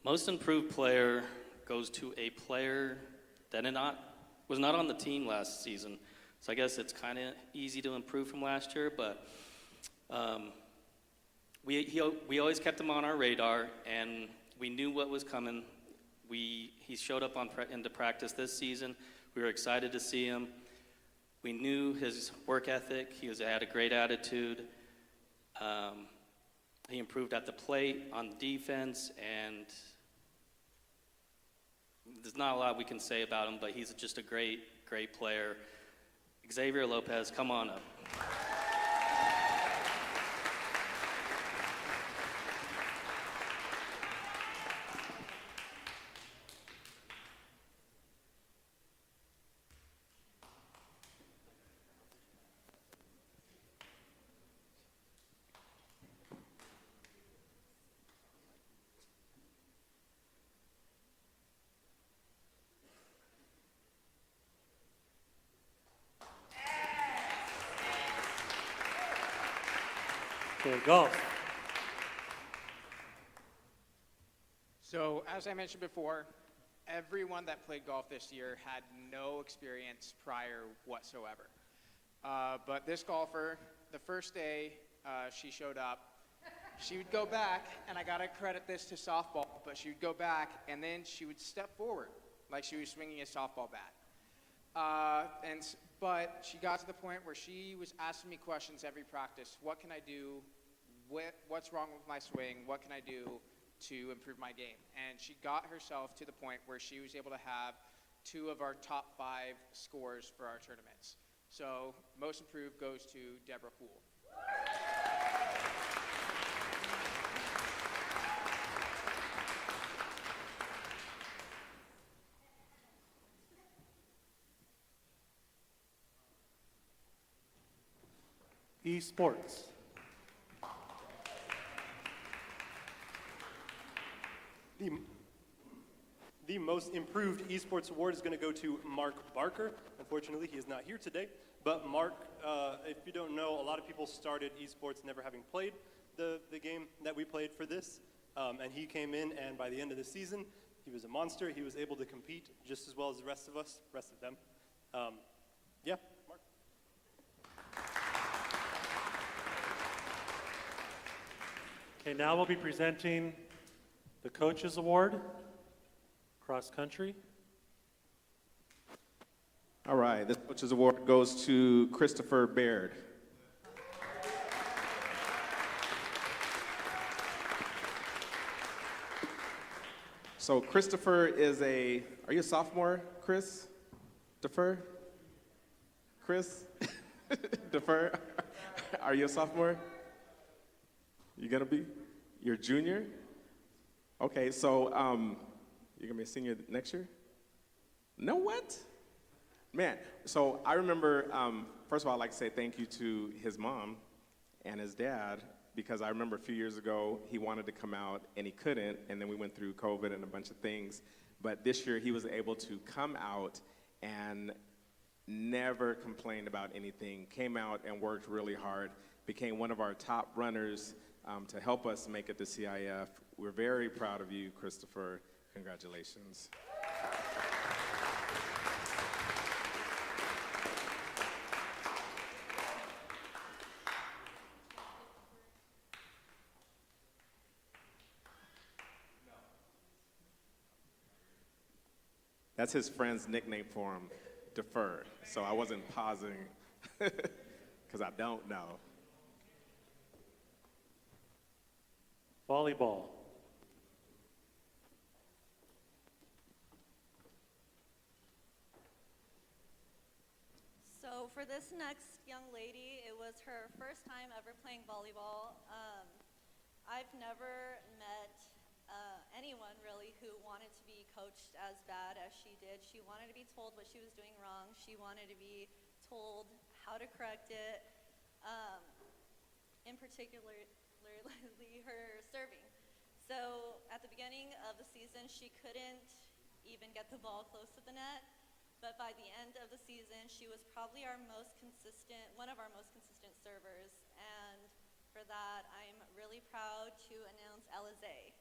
Most improved player goes to a player that was not on the team last season. So I guess it's kind of easy to improve from last year, but we always kept him on our radar, and we knew what was coming. He showed up into practice this season. We were excited to see him. We knew his work ethic. He had a great attitude. He improved at the plate, on defense, and there's not a lot we can say about him, but he's just a great, great player. Xavier Lopez, come on up.
Okay, golf.
So, as I mentioned before, everyone that played golf this year had no experience prior whatsoever. But this golfer, the first day she showed up, she would go back, and I gotta credit this to softball, but she would go back, and then she would step forward like she was swinging a softball bat. But she got to the point where she was asking me questions every practice. What can I do? What's wrong with my swing? What can I do to improve my game? And she got herself to the point where she was able to have 2 of our top 5 scores for our tournaments. So most improved goes to Deborah Poole.
Esports.
The most improved esports award is going to go to Mark Barker. Unfortunately, he is not here today. But Mark, if you don't know, a lot of people started esports never having played the game that we played for this. And he came in, and by the end of the season, he was a monster. He was able to compete just as well as the rest of them. Yeah, Mark.
Okay, now we'll be presenting the Coaches Award, cross country.
All right, this Coaches Award goes to Christopher Baird. So Christopher is are you a sophomore, Chris? Defer? Chris? Defer? Are you a sophomore? You gonna be? You're a junior? Okay, so you're gonna be a senior next year? No, what? Man, so I remember, first of all, I'd like to say thank you to his mom and his dad, because I remember a few years ago, he wanted to come out and he couldn't, and then we went through COVID and a bunch of things. But this year, he was able to come out and never complained about anything, came out and worked really hard, became one of our top runners to help us make it to CIF. We're very proud of you, Christopher. Congratulations. That's his friend's nickname for him, Defer. So I wasn't pausing because I don't know.
Volleyball.
So for this next young lady, it was her first time ever playing volleyball. I've never met anyone really who wanted to be coached as bad as she did. She wanted to be told what she was doing wrong. She wanted to be told how to correct it. In particularly her serving. So at the beginning of the season, she couldn't even get the ball close to the net. But by the end of the season, she was probably one of our most consistent servers. And for that, I'm really proud to announce Elize.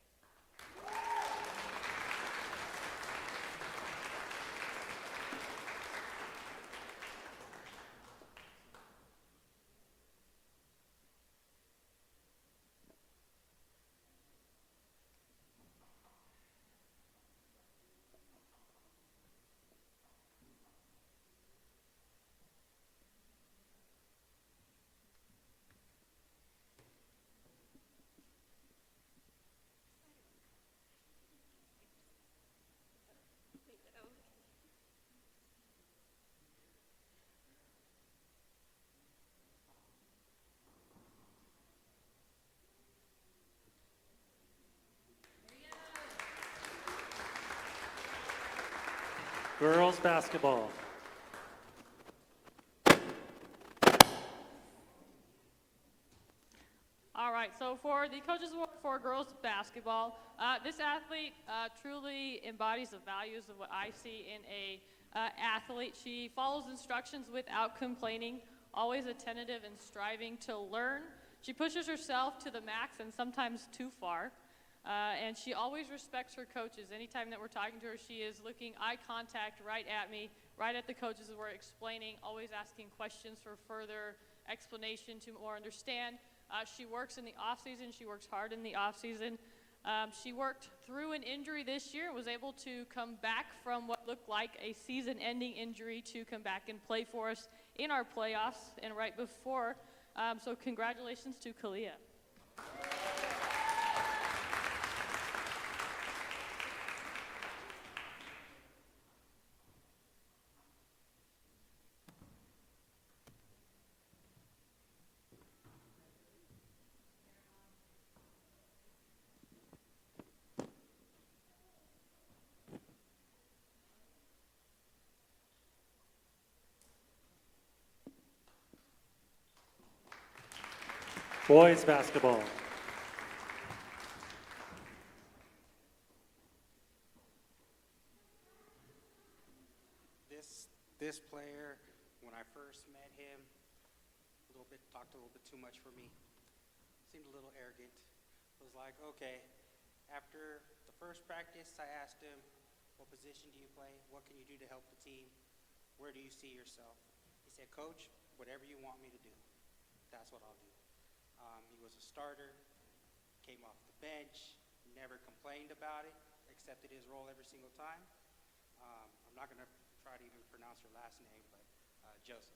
Girls basketball.
All right, so for the Coaches Award for girls basketball, this athlete truly embodies the values of what I see in a athlete. She follows instructions without complaining, always attentive and striving to learn. She pushes herself to the max and sometimes too far. And she always respects her coaches. Anytime that we're talking to her, she is looking eye contact right at me, right at the coaches as we're explaining, always asking questions for further explanation to more understand. She works in the off season. She works hard in the off season. She worked through an injury this year and was able to come back from what looked like a season-ending injury to come back and play for us in our playoffs and right before. So congratulations to Kalia.
Boys basketball.
This player, when I first met him, talked a little bit too much for me. Seemed a little arrogant. Was like, okay. After the first practice, I asked him, "What position do you play? What can you do to help the team? Where do you see yourself?" He said, "Coach, whatever you want me to do, that's what I'll do." He was a starter, came off the bench, never complained about it, accepted his role every single time. I'm not going to try to even pronounce her last name, but Joseph.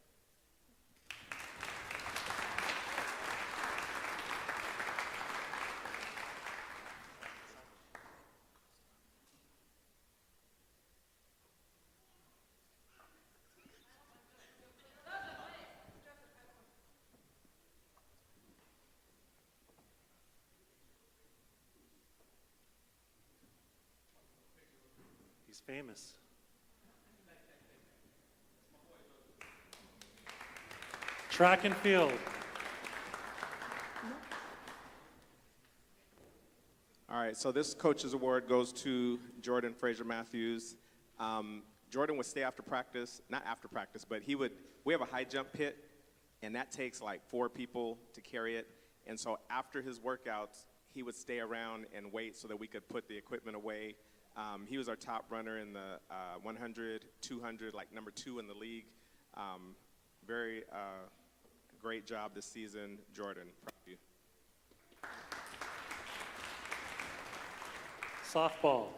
He's famous. Track and field.
All right, so this coach's award goes to Jordan Fraser Matthews. Jordan would stay after practice, not after practice, but we have a high jump pit, and that takes like 4 people to carry it. And so after his workouts, he would stay around and wait so that we could put the equipment away. He was our top runner in the 100, 200, like number 2 in the league. Very great job this season, Jordan. Proud of you.
Softball.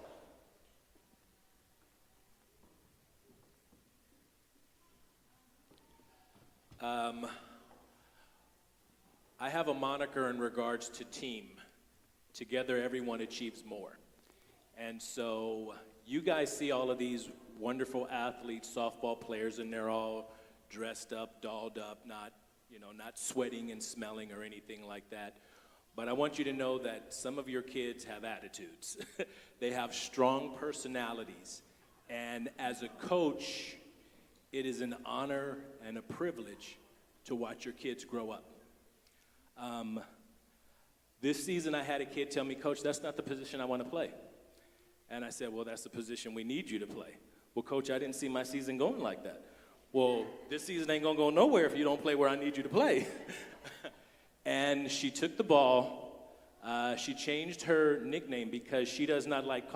I have a moniker in regards to team. Together, everyone achieves more. And so you guys see all of these wonderful athletes, softball players, and they're all dressed up, dolled up, not sweating and smelling or anything like that. But I want you to know that some of your kids have attitudes. They have strong personalities. And as a coach, it is an honor and a privilege to watch your kids grow up. This season I had a kid tell me, "Coach, that's not the position I want to play." And I said, "Well, that's the position we need you to play." "Well, Coach, I didn't see my season going like that." "Well, this season ain't going to go nowhere if you don't play where I need you to play." And she took the ball. She changed her nickname because she does not like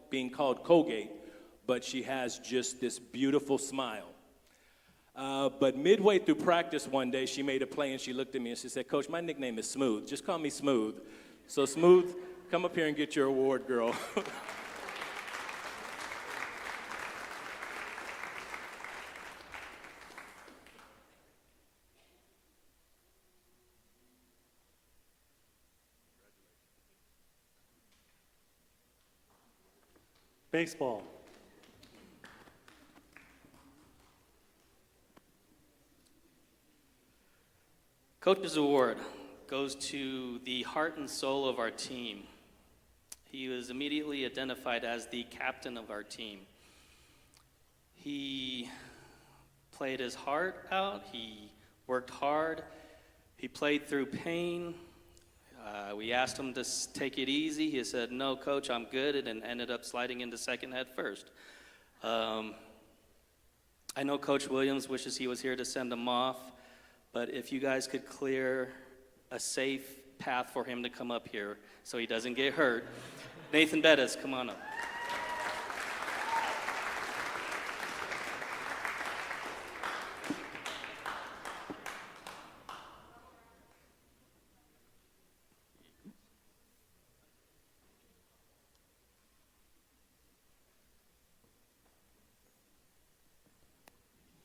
being called Colgate, but she has just this beautiful smile. But midway through practice one day, she made a play and she looked at me and she said, "Coach, my nickname is Smooth. Just call me Smooth." So Smooth, come up here and get your award, girl.
Baseball.
Coach's Award goes to the heart and soul of our team. He was immediately identified as the captain of our team. He played his heart out. He worked hard. He played through pain. We asked him to take it easy. He said, "No, coach, I'm good," and ended up sliding into second head first. I know Coach Williams wishes he was here to send him off, but if you guys could clear a safe path for him to come up here so he doesn't get hurt. Nathan Bettis, come on up.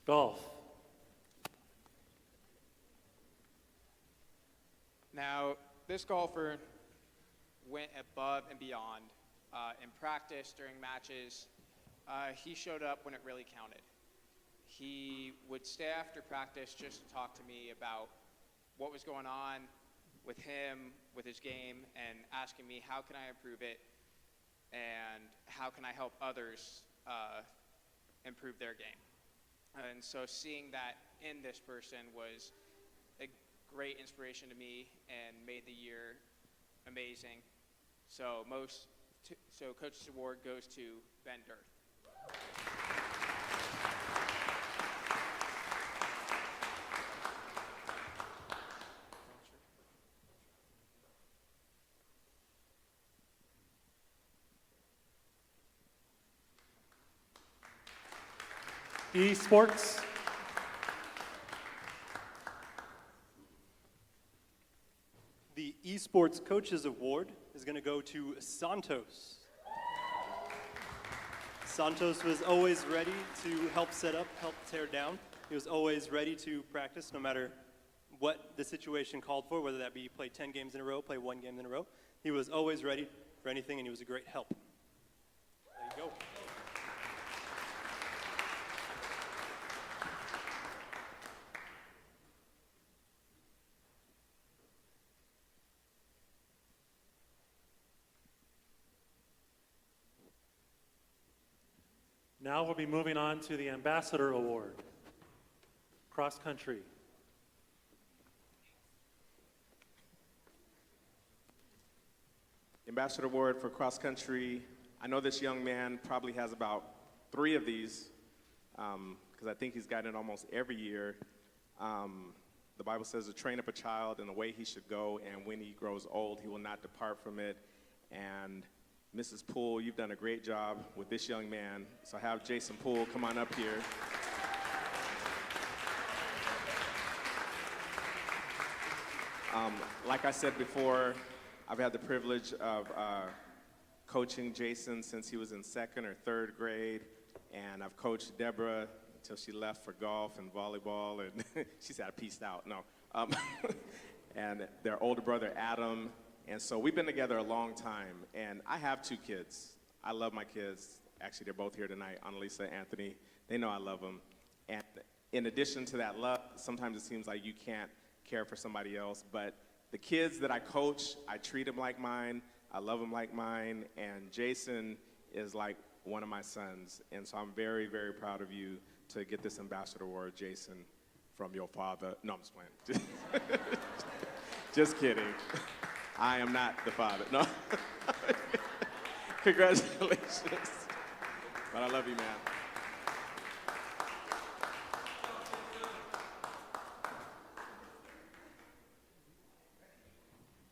Golf.
Now, this golfer went above and beyond in practice, during matches. He showed up when it really counted. He would stay after practice just to talk to me about what was going on with him, with his game, and asking me how can I improve it and how can I help others improve their game. And so seeing that in this person was a great inspiration to me and made the year amazing. So Coach's Award goes to Ben Dirth.
Esports.
The Esports Coaches Award is going to go to Santos. Santos was always ready to help set up, help tear down. He was always ready to practice no matter what the situation called for, whether that be play 10 games in a row, play 1 game in a row. He was always ready for anything, and he was a great help. There you go.
Now we'll be moving on to the Ambassador Award. Cross country.
Ambassador Award for cross country. I know this young man probably has about 3 of these because I think he's gotten it almost every year. The Bible says to train up a child in the way he should go, and when he grows old, he will not depart from it. And Mrs. Poole, you've done a great job with this young man. So have Jason Poole come on up here. Like I said before, I've had the privilege of coaching Jason since he was in 2nd or 3rd grade, and I've coached Deborah until she left for golf and volleyball, and she said I peaced out. No. And their older brother, Adam. And so we've been together a long time, and I have 2 kids. I love my kids. Actually, they're both here tonight, Annalisa, Anthony. They know I love them. And in addition to that love, sometimes it seems like you can't care for somebody else, but the kids that I coach, I treat them like mine, I love them like mine, and Jason is like one of my sons. And so I'm very, very proud of you to get this Ambassador Award, Jason, from your father. No, I'm just playing. Just kidding. I am not the father. No. Congratulations. But I love you, man.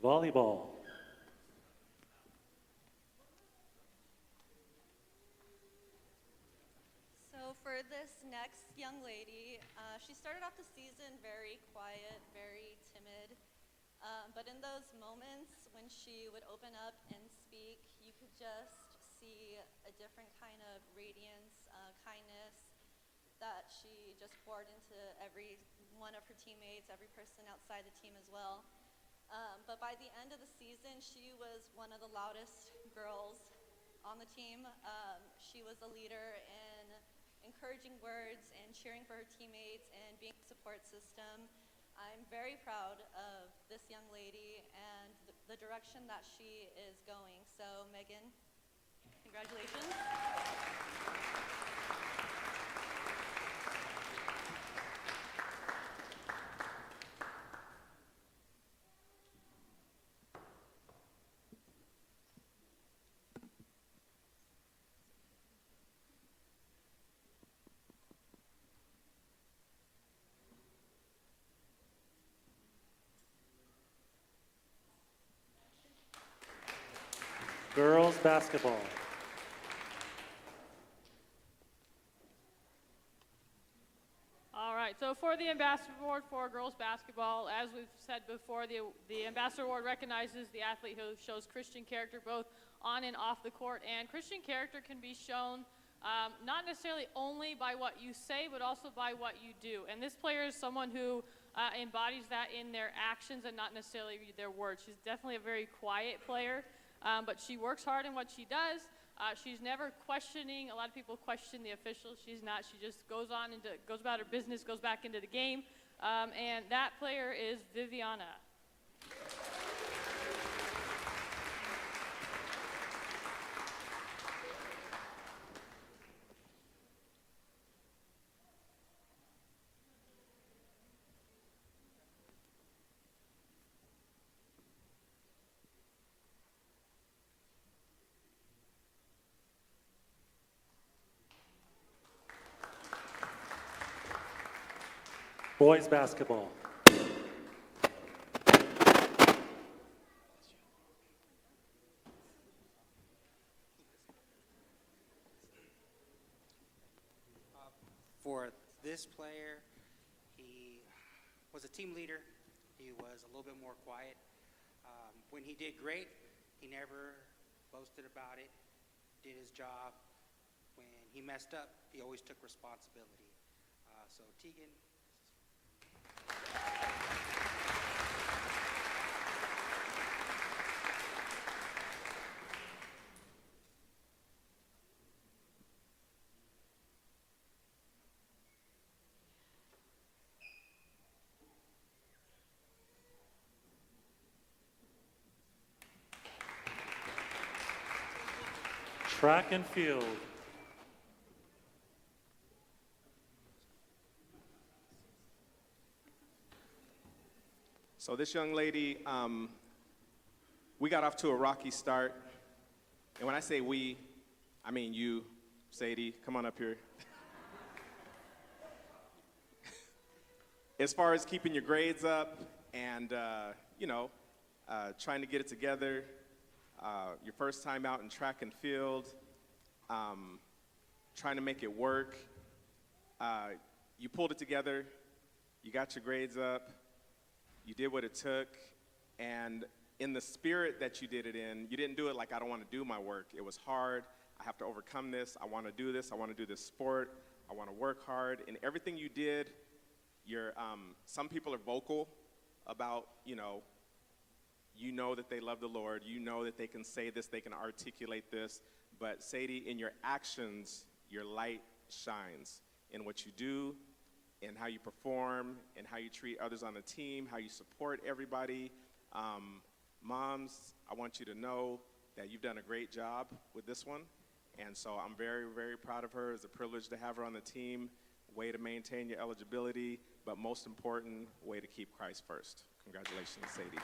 Volleyball.
So for this next young lady, she started off the season very quiet, very timid. But in those moments when she would open up and speak, you could just see a different kind of radiance, kindness that she just poured into every one of her teammates, every person outside the team as well. But by the end of the season, she was one of the loudest girls on the team. She was a leader in encouraging words and cheering for her teammates and being a support system. I'm very proud of this young lady and the direction that she is going. So, Megan, congratulations.
Girls basketball.
All right, so for the Ambassador Award for girls basketball, as we've said before, the Ambassador Award recognizes the athlete who shows Christian character both on and off the court. And Christian character can be shown not necessarily only by what you say, but also by what you do. And this player is someone who embodies that in their actions and not necessarily their words. She's definitely a very quiet player, but she works hard in what she does. She's never questioning. A lot of people question the officials. She's not. She just goes about her business, goes back into the game. And that player is Viviana.
Boys basketball.
For this player, he was a team leader. He was a little bit more quiet. When he did great, he never boasted about it, did his job. When he messed up, he always took responsibility. So Tegan.
Track and field.
So this young lady, we got off to a rocky start. And when I say we, I mean you, Sadie, come on up here. As far as keeping your grades up and, trying to get it together, your first time out in track and field, trying to make it work, you pulled it together, you got your grades up, you did what it took, and in the spirit that you did it in, you didn't do it like, I don't want to do my work. It was hard. I have to overcome this. I want to do this. I want to do this sport. I want to work hard. And everything you did, some people are vocal about, you know that they love the Lord. You know that they can say this, they can articulate this. But Sadie, in your actions, your light shines in what you do, and how you perform, and how you treat others on the team, how you support everybody. Moms, I want you to know that you've done a great job with this one. And so I'm very, very proud of her. It's a privilege to have her on the team. Way to maintain your eligibility, but most important, way to keep Christ first. Congratulations, Sadie.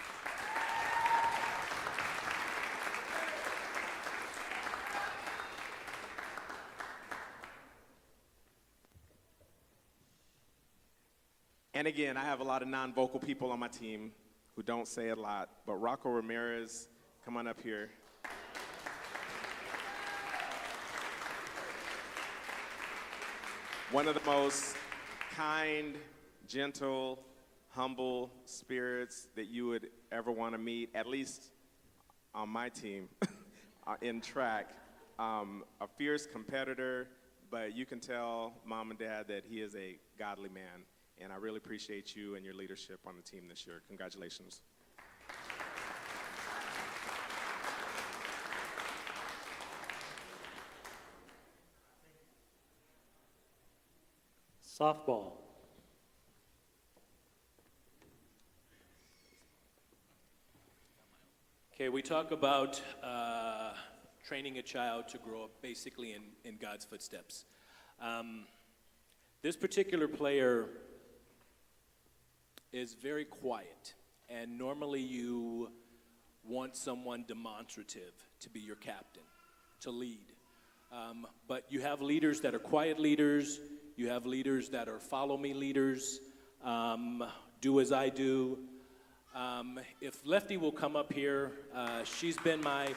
And again, I have a lot of non-vocal people on my team who don't say a lot, but Rocco Ramirez, come on up here. One of the most kind, gentle, humble spirits that you would ever want to meet, at least on my team in track. A fierce competitor, but you can tell Mom and Dad that he is a godly man. And I really appreciate you and your leadership on the team this year. Congratulations.
Softball.
Okay, we talk about training a child to grow up basically in God's footsteps. This particular player is very quiet, and normally you want someone demonstrative to be your captain, to lead. But you have leaders that are quiet leaders, you have leaders that are follow me leaders, do as I do. If Lefty will come up here, she's been my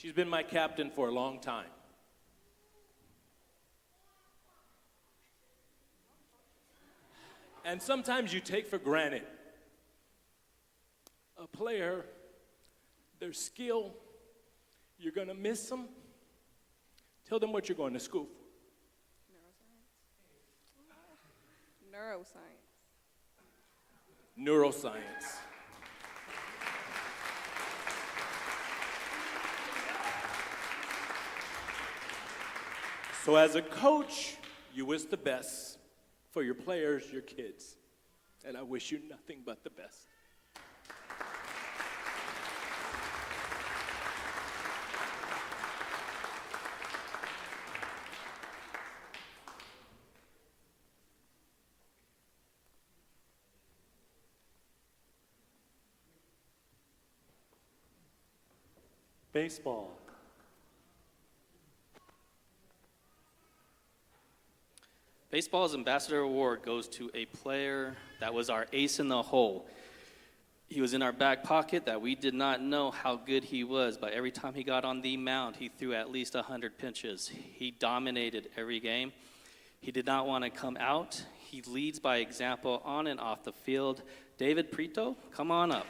She's been my captain for a long time. And sometimes you take for granted a player, their skill, you're going to miss them. Tell them what you're going to school for. Neuroscience. So as a coach, you wish the best for your players, your kids. And I wish you nothing but the best.
Baseball.
Baseball's Ambassador Award goes to a player that was our ace in the hole. He was in our back pocket that we did not know how good he was, but every time he got on the mound, he threw at least 100 pitches. He dominated every game. He did not want to come out. He leads by example on and off the field. David Prito, come on up.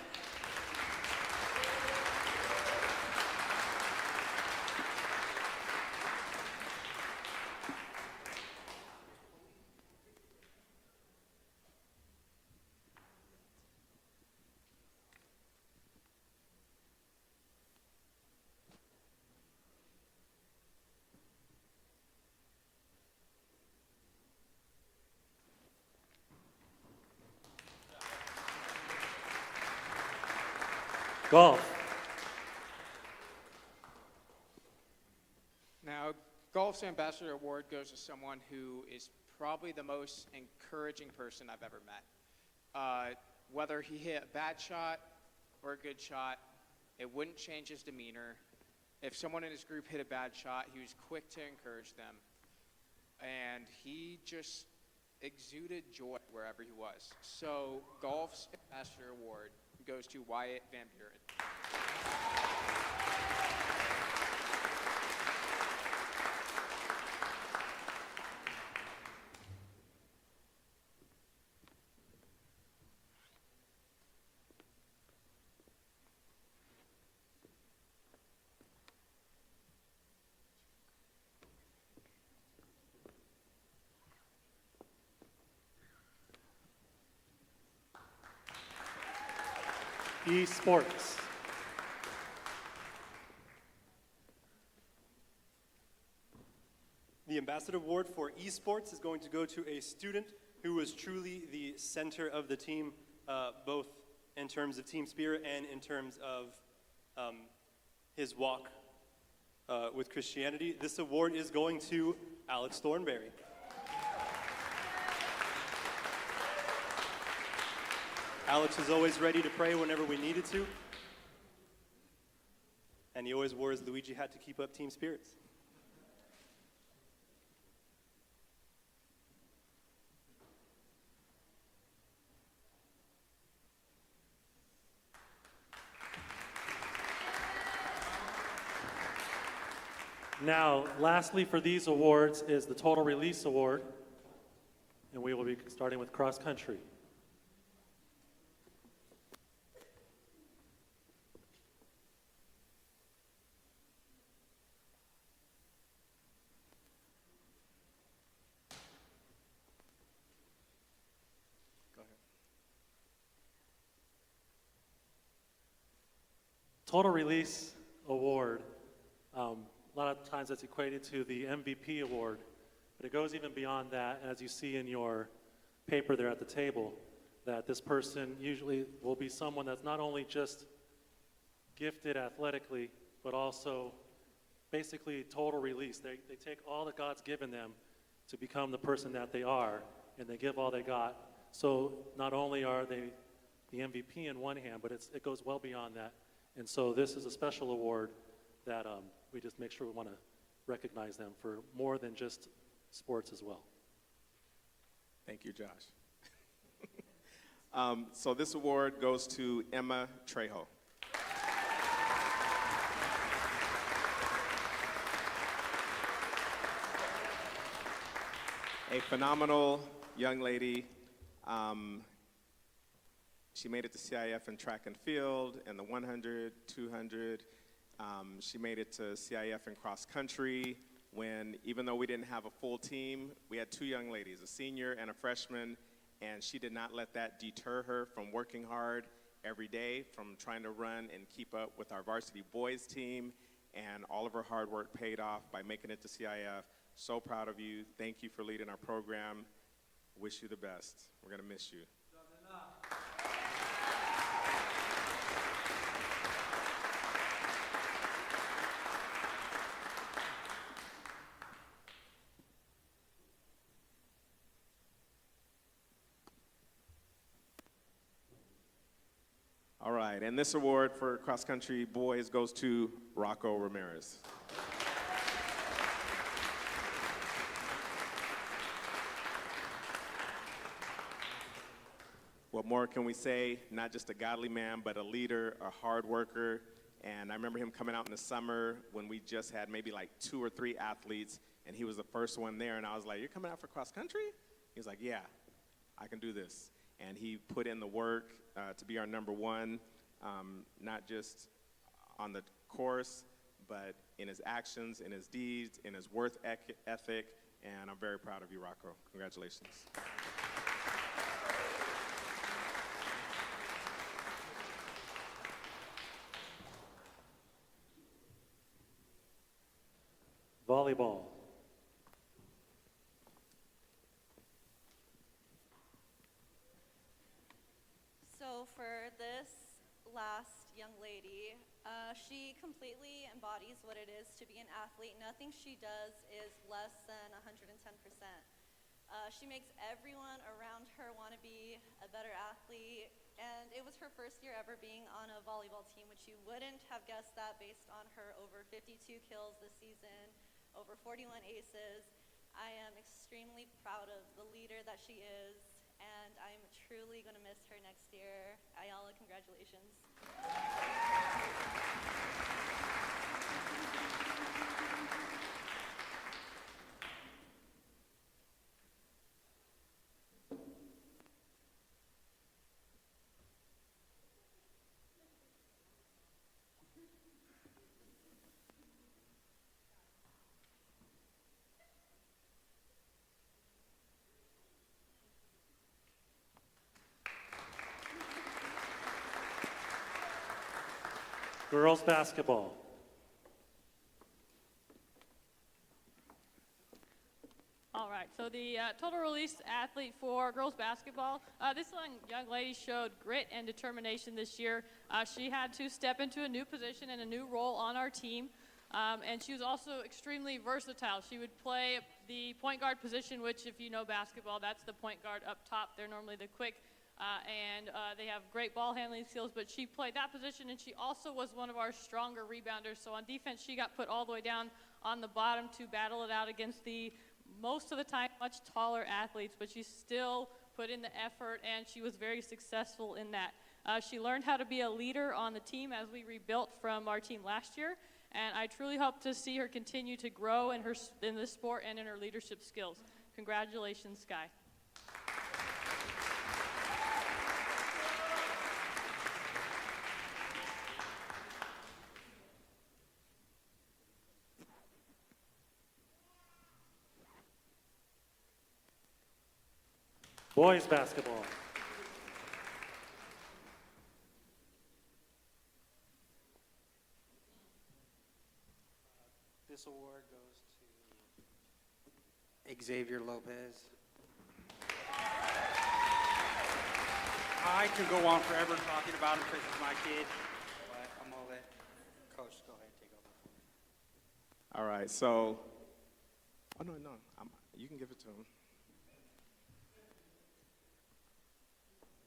Golf.
Now, Golf's Ambassador Award goes to someone who is probably the most encouraging person I've ever met. Whether he hit a bad shot or a good shot, it wouldn't change his demeanor. If someone in his group hit a bad shot, he was quick to encourage them. And he just exuded joy wherever he was. So, Golf's Ambassador Award goes to Wyatt Van Buren.
Esports.
The Ambassador Award for Esports is going to go to a student who was truly the center of the team, both in terms of team spirit and in terms of his walk with Christianity. This award is going to Alex Thornberry. Alex was always ready to pray whenever we needed to, and he always wore his Luigi hat to keep up team spirits.
Now, lastly for these awards is the Total Release Award, and we will be starting with cross country. Total Release Award, a lot of times that's equated to the MVP award, but it goes even beyond that. As you see in your paper there at the table, that this person usually will be someone that's not only just gifted athletically, but also basically total release. They take all that God's given them to become the person that they are, and they give all they got. So not only are they the MVP in one hand, but it goes well beyond that. And so this is a special award that we just make sure we want to recognize them for more than just sports as well.
Thank you, Josh. So this award goes to Emma Trejo. a phenomenal young lady. She made it to CIF in track and field and the 100, 200. She made it to CIF in cross country when, even though we didn't have a full team, we had two young ladies, a senior and a freshman, and she did not let that deter her from working hard every day, from trying to run and keep up with our varsity boys team, and all of her hard work paid off by making it to CIF. So proud of you. Thank you for leading our program. Wish you the best. We're going to miss you. All right, and this award for cross country boys goes to Rocco Ramirez. What more can we say? Not just a godly man, but a leader, a hard worker. And I remember him coming out in the summer when we just had maybe like 2 or 3 athletes, and he was the first one there. And I was like, "You're coming out for cross country?" He was like, "Yeah, I can do this." And he put in the work to be our number one, not just on the course, but in his actions, in his deeds, in his work ethic. And I'm very proud of you, Rocco. Congratulations.
Volleyball.
So for this last young lady, she completely embodies what it is to be an athlete. Nothing she does is less than 110%. She makes everyone around her want to be a better athlete, and it was her first year ever being on a volleyball team, which you wouldn't have guessed that based on her over 52 kills this season, over 41 aces. I am extremely proud of the leader that she is, and I'm truly going to miss her next year. Ayala, congratulations.
Girls basketball.
All right, so the total release athlete for girls basketball, this young lady showed grit and determination this year. She had to step into a new position and a new role on our team, and she was also extremely versatile. She would play the point guard position, which if you know basketball, that's the point guard up top. They're normally the quick, and they have great ball handling skills, but she played that position, and she also was one of our stronger rebounders. So on defense, she got put all the way down on the bottom to battle it out against the most of the time much taller athletes, but she still put in the effort, and she was very successful in that. She learned how to be a leader on the team as we rebuilt from our team last year, and I truly hope to see her continue to grow in this sport and in her leadership skills. Congratulations, Sky.
Boys basketball.
This award goes to Xavier Lopez. I could go on forever talking about him because he's my kid, but I'm going to let Coach go ahead and take over.
All right, so, oh, no, you can give it to him.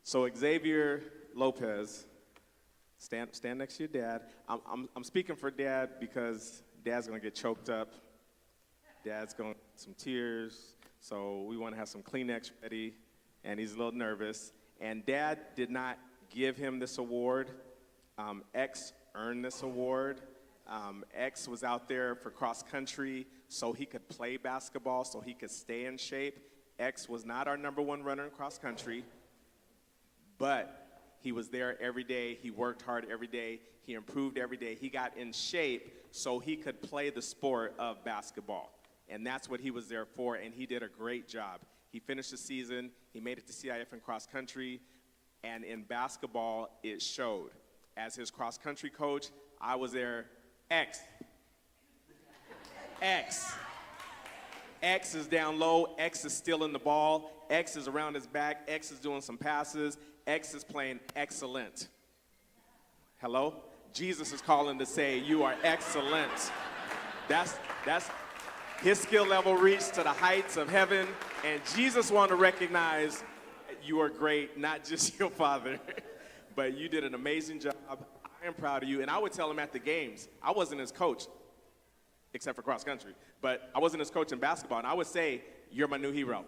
So Xavier Lopez, stand next to your dad. I'm speaking for Dad because Dad's gonna get choked up. Dad's going some tears, so we want to have some Kleenex ready, and he's a little nervous. And Dad did not give him this award. X earned this award. X was out there for cross country so he could play basketball, so he could stay in shape. X was not our number one runner in cross country, but he was there every day. He worked hard every day. He improved every day. He got in shape so he could play the sport of basketball. And that's what he was there for, and he did a great job. He finished the season. He made it to CIF in cross country, and in basketball, it showed. As his cross country coach, I was there. X is down low. X is stealing the ball. X is around his back. X is doing some passes. X is playing excellent. Hello? Jesus is calling to say, you are excellent. That's his skill level reached to the heights of heaven, and Jesus wanted to recognize you are great, not just your father, but you did an amazing job. I am proud of you, and I would tell him at the games, I wasn't his coach, except for cross country, but I wasn't his coach in basketball, and I would say, you're my new hero,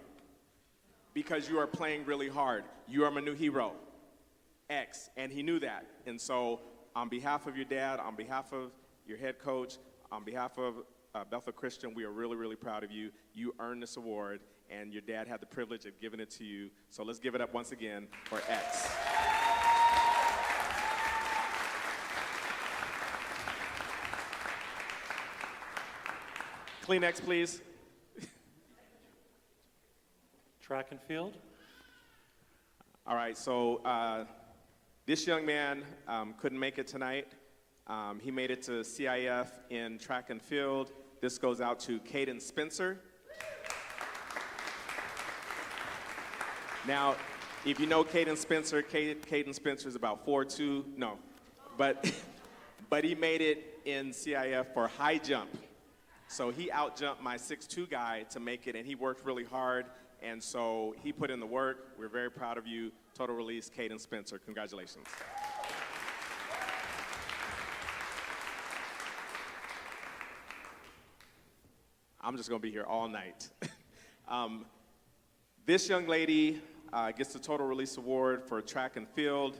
because you are playing really hard. You are my new hero, X, and he knew that. And so on behalf of your dad, on behalf of your head coach, on behalf of Bethel Christian, we are really, really proud of you. You earned this award, and your dad had the privilege of giving it to you. So let's give it up once again for X. Kleenex, please.
Track and field.
All right, so this young man couldn't make it tonight. He made it to CIF in track and field. This goes out to Caden Spencer. Now, if you know Caden Spencer, Caden Spencer is about 4'2", no, but he made it in CIF for high jump. So he outjumped my 6'2" guy to make it, and he worked really hard, and so he put in the work. We're very proud of you. Total release, Caden Spencer. Congratulations. I'm just going to be here all night. This young lady gets the Total Release Award for track and field.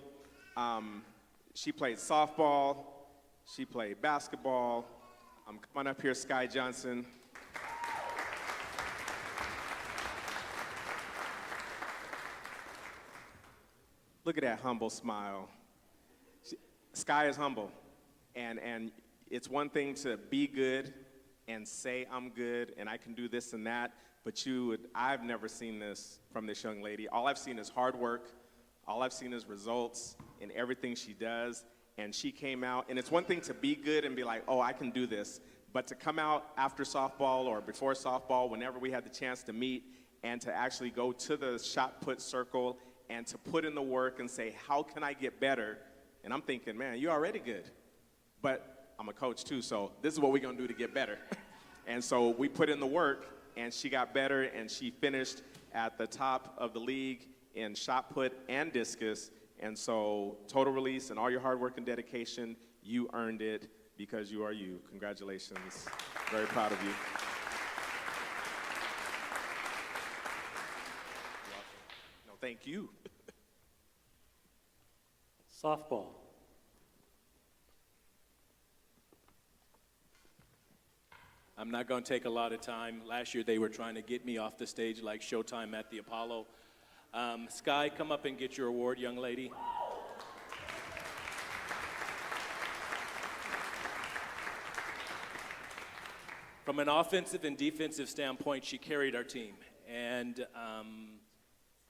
She played softball. She played basketball. Come on up here, Sky Johnson. Look at that humble smile. Sky is humble. And it's one thing to be good and say I'm good and I can do this and that, but I've never seen this from this young lady. All I've seen is hard work. All I've seen is results in everything she does. And she came out, and it's one thing to be good and be like, oh, I can do this, but to come out after softball or before softball, whenever we had the chance to meet, and to actually go to the shot put circle and to put in the work and say, how can I get better? And I'm thinking, man, you're already good. But I'm a coach too, so this is what we're gonna do to get better. And so we put in the work, and she got better, and she finished at the top of the league in shot put and discus. And so total release and all your hard work and dedication, you earned it because you are you. Congratulations. Very proud of you. No, thank you.
Softball.
I'm not going to take a lot of time. Last year they were trying to get me off the stage like Showtime at the Apollo. Sky, come up and get your award, young lady. From an offensive and defensive standpoint, she carried our team,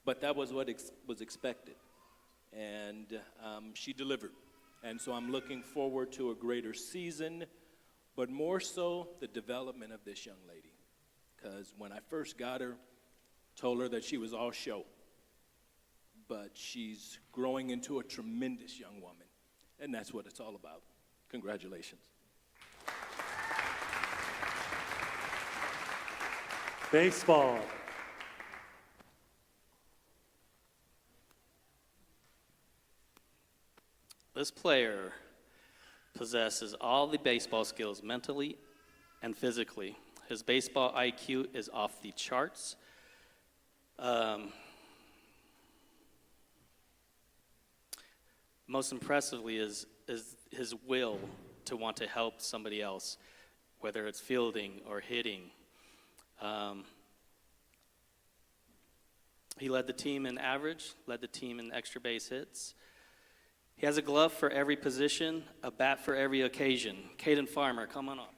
but that was what was expected, and she delivered. And so I'm looking forward to a greater season, but more so the development of this young lady, because when I first got her, told her that she was all show. But she's growing into a tremendous young woman, and that's what it's all about. Congratulations.
Baseball.
This player possesses all the baseball skills mentally and physically. His baseball IQ is off the charts. Most impressively is his will to want to help somebody else, whether it's fielding or hitting. He led the team in average, led the team in extra base hits. He has a glove for every position, a bat for every occasion. Caden Farmer, come on up.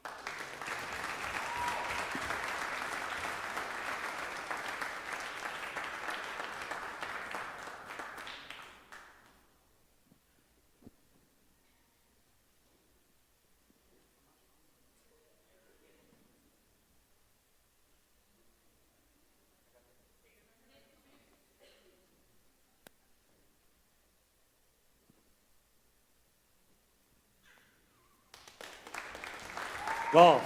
Golf.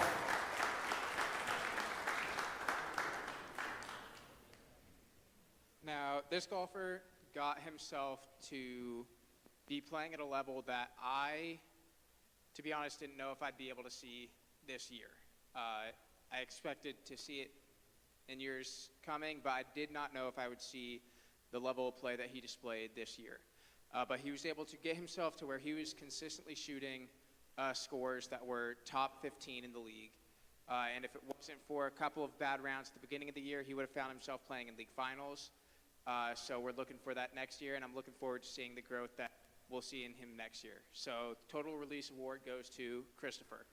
Now, this golfer got himself to be playing at a level that I, to be honest, didn't know if I'd be able to see this year. I expected to see it in years coming, but I did not know if I would see the level of play that he displayed this year. But he was able to get himself to where he was consistently shooting scores that were top 15 in the league. And if it wasn't for a couple of bad rounds at the beginning of the year, he would have found himself playing in league finals. So we're looking for that next year, and I'm looking forward to seeing the growth that we'll see in him next year. So Total Release Award goes to Christopher.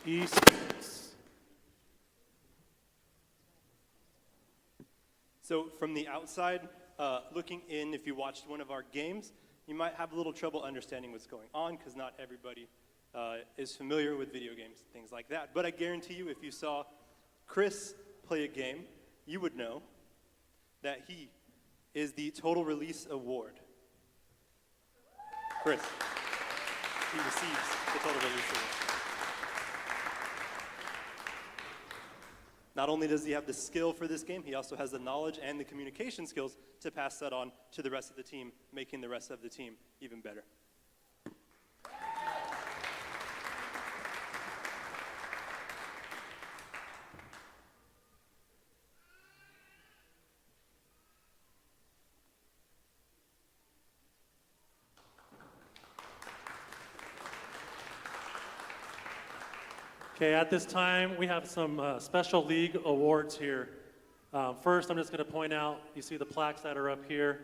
Esports.
So from the outside, looking in, if you watched one of our games, you might have a little trouble understanding what's going on because not everybody is familiar with video games, things like that. But I guarantee you, if you saw Chris play a game, you would know that he is the Total Release Award. Chris, he receives the Total Release Award. Not only does he have the skill for this game, he also has the knowledge and the communication skills to pass that on to the rest of the team, making the rest of the team even better.
Okay, at this time, we have some special league awards here. First, I'm just going to point out, you see the plaques that are up here.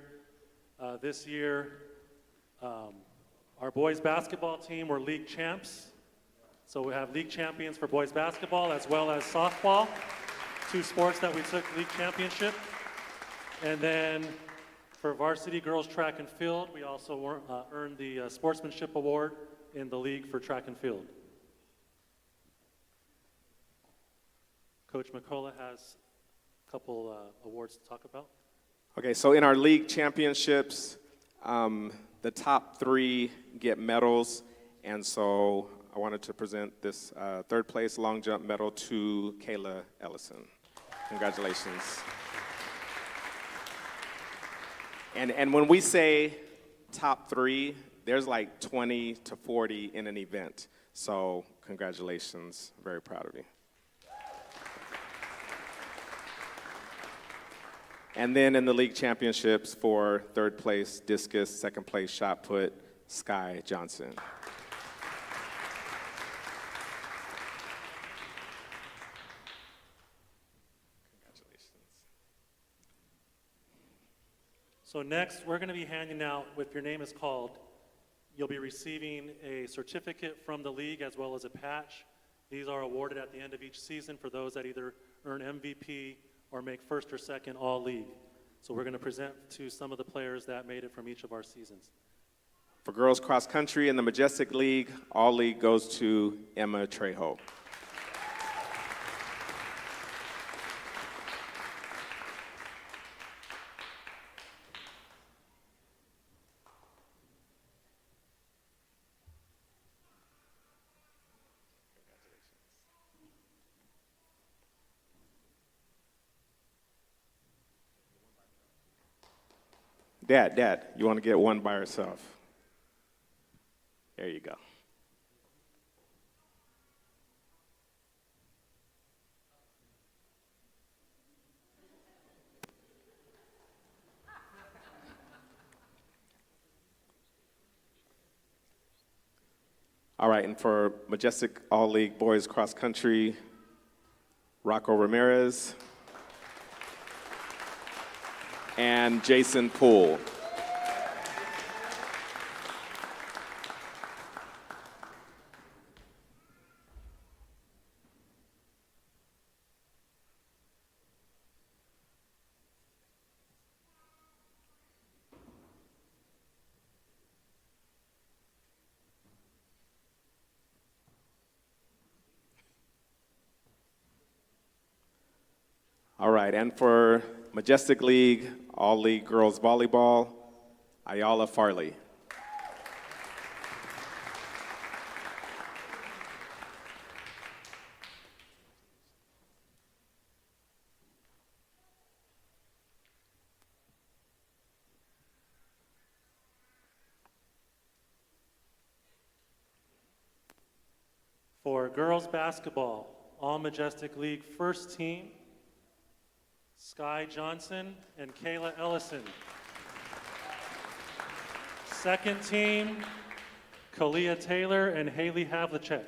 This year, our boys basketball team were league champs. So we have league champions for boys basketball as well as softball, two sports that we took league championship. And then for varsity girls track and field, we also earned the sportsmanship award in the league for track and field. Coach McCullough has a couple awards to talk about.
Okay, so in our league championships, the top 3 get medals, and so I wanted to present this third place long jump medal to Kayla Ellison. Congratulations. And when we say top 3, there's like 20 to 40 in an event, so congratulations, very proud of you. And then in the league championships for third place discus, second place shot put, Sky Johnson. Congratulations.
So next, we're going to be handing out, if your name is called, you'll be receiving a certificate from the league as well as a patch. These are awarded at the end of each season for those that either earn MVP or make first or second all-league. So we're going to present to some of the players that made it from each of our seasons.
For girls cross country in the Majestic League, all-league goes to Emma Trejo. Dad, you want to get one by herself? There you go. All right, and for Majestic All-League Boys Cross Country, Rocco Ramirez and Jason Poole. All right, and for Majestic League, All-League Girls Volleyball, Ayala Farley.
For girls basketball, All Majestic League first team, Sky Johnson and Kayla Ellison. Second team, Kalia Taylor and Haley Havlicek.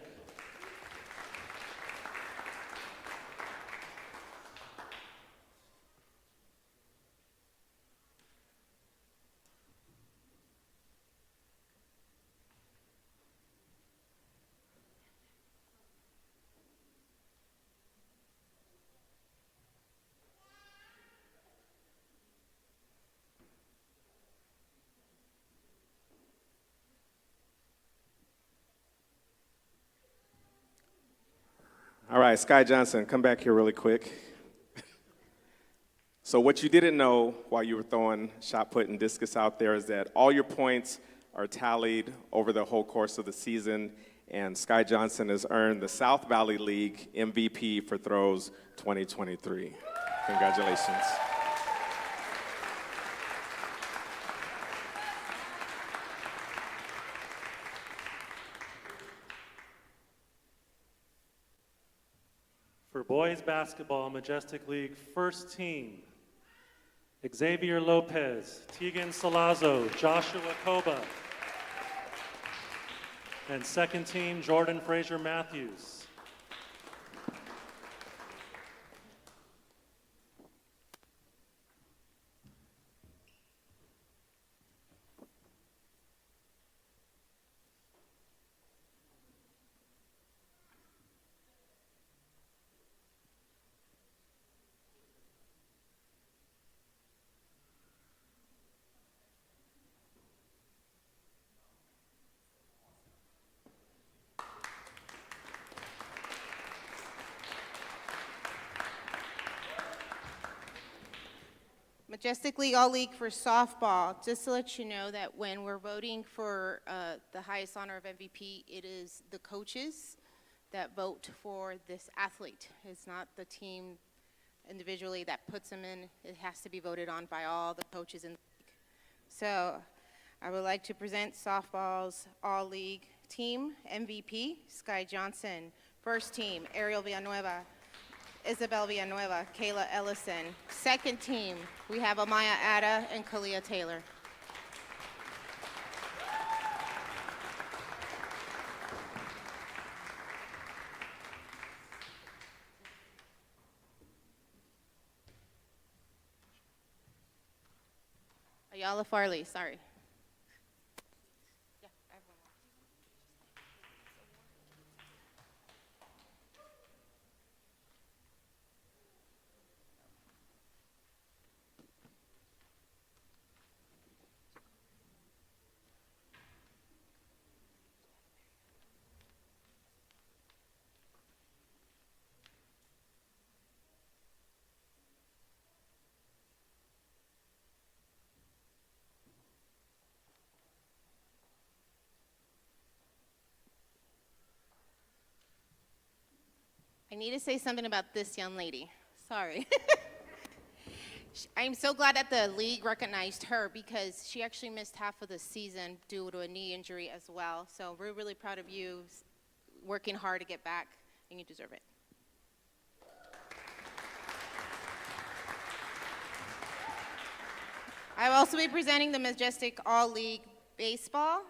All right, Sky Johnson, come back here really quick. So what you didn't know while you were throwing shot put and discus out there is that all your points are tallied over the whole course of the season, and Sky Johnson has earned the South Valley League MVP for throws 2023. Congratulations.
For boys basketball, Majestic League first team, Xavier Lopez, Tegan Salazzo, Joshua Koba. And second team, Jordan Fraser Matthews.
Majestic League All-League for softball, just to let you know that when we're voting for the highest honor of MVP, it is the coaches that vote for this athlete. It's not the team individually that puts them in. It has to be voted on by all the coaches in the league. So I would like to present softball's All-League team MVP, Sky Johnson. First team, Ariel Villanueva, Isabel Villanueva, Kayla Ellison. Second team, we have Amaya Ada and Kalia Taylor. Ayala Farley, sorry. Yeah, I have one more. I need to say something about this young lady. Sorry. I'm so glad that the league recognized her because she actually missed half of the season due to a knee injury as well. So we're really proud of you working hard to get back, and you deserve it. I will also be presenting the Majestic All-League Baseball.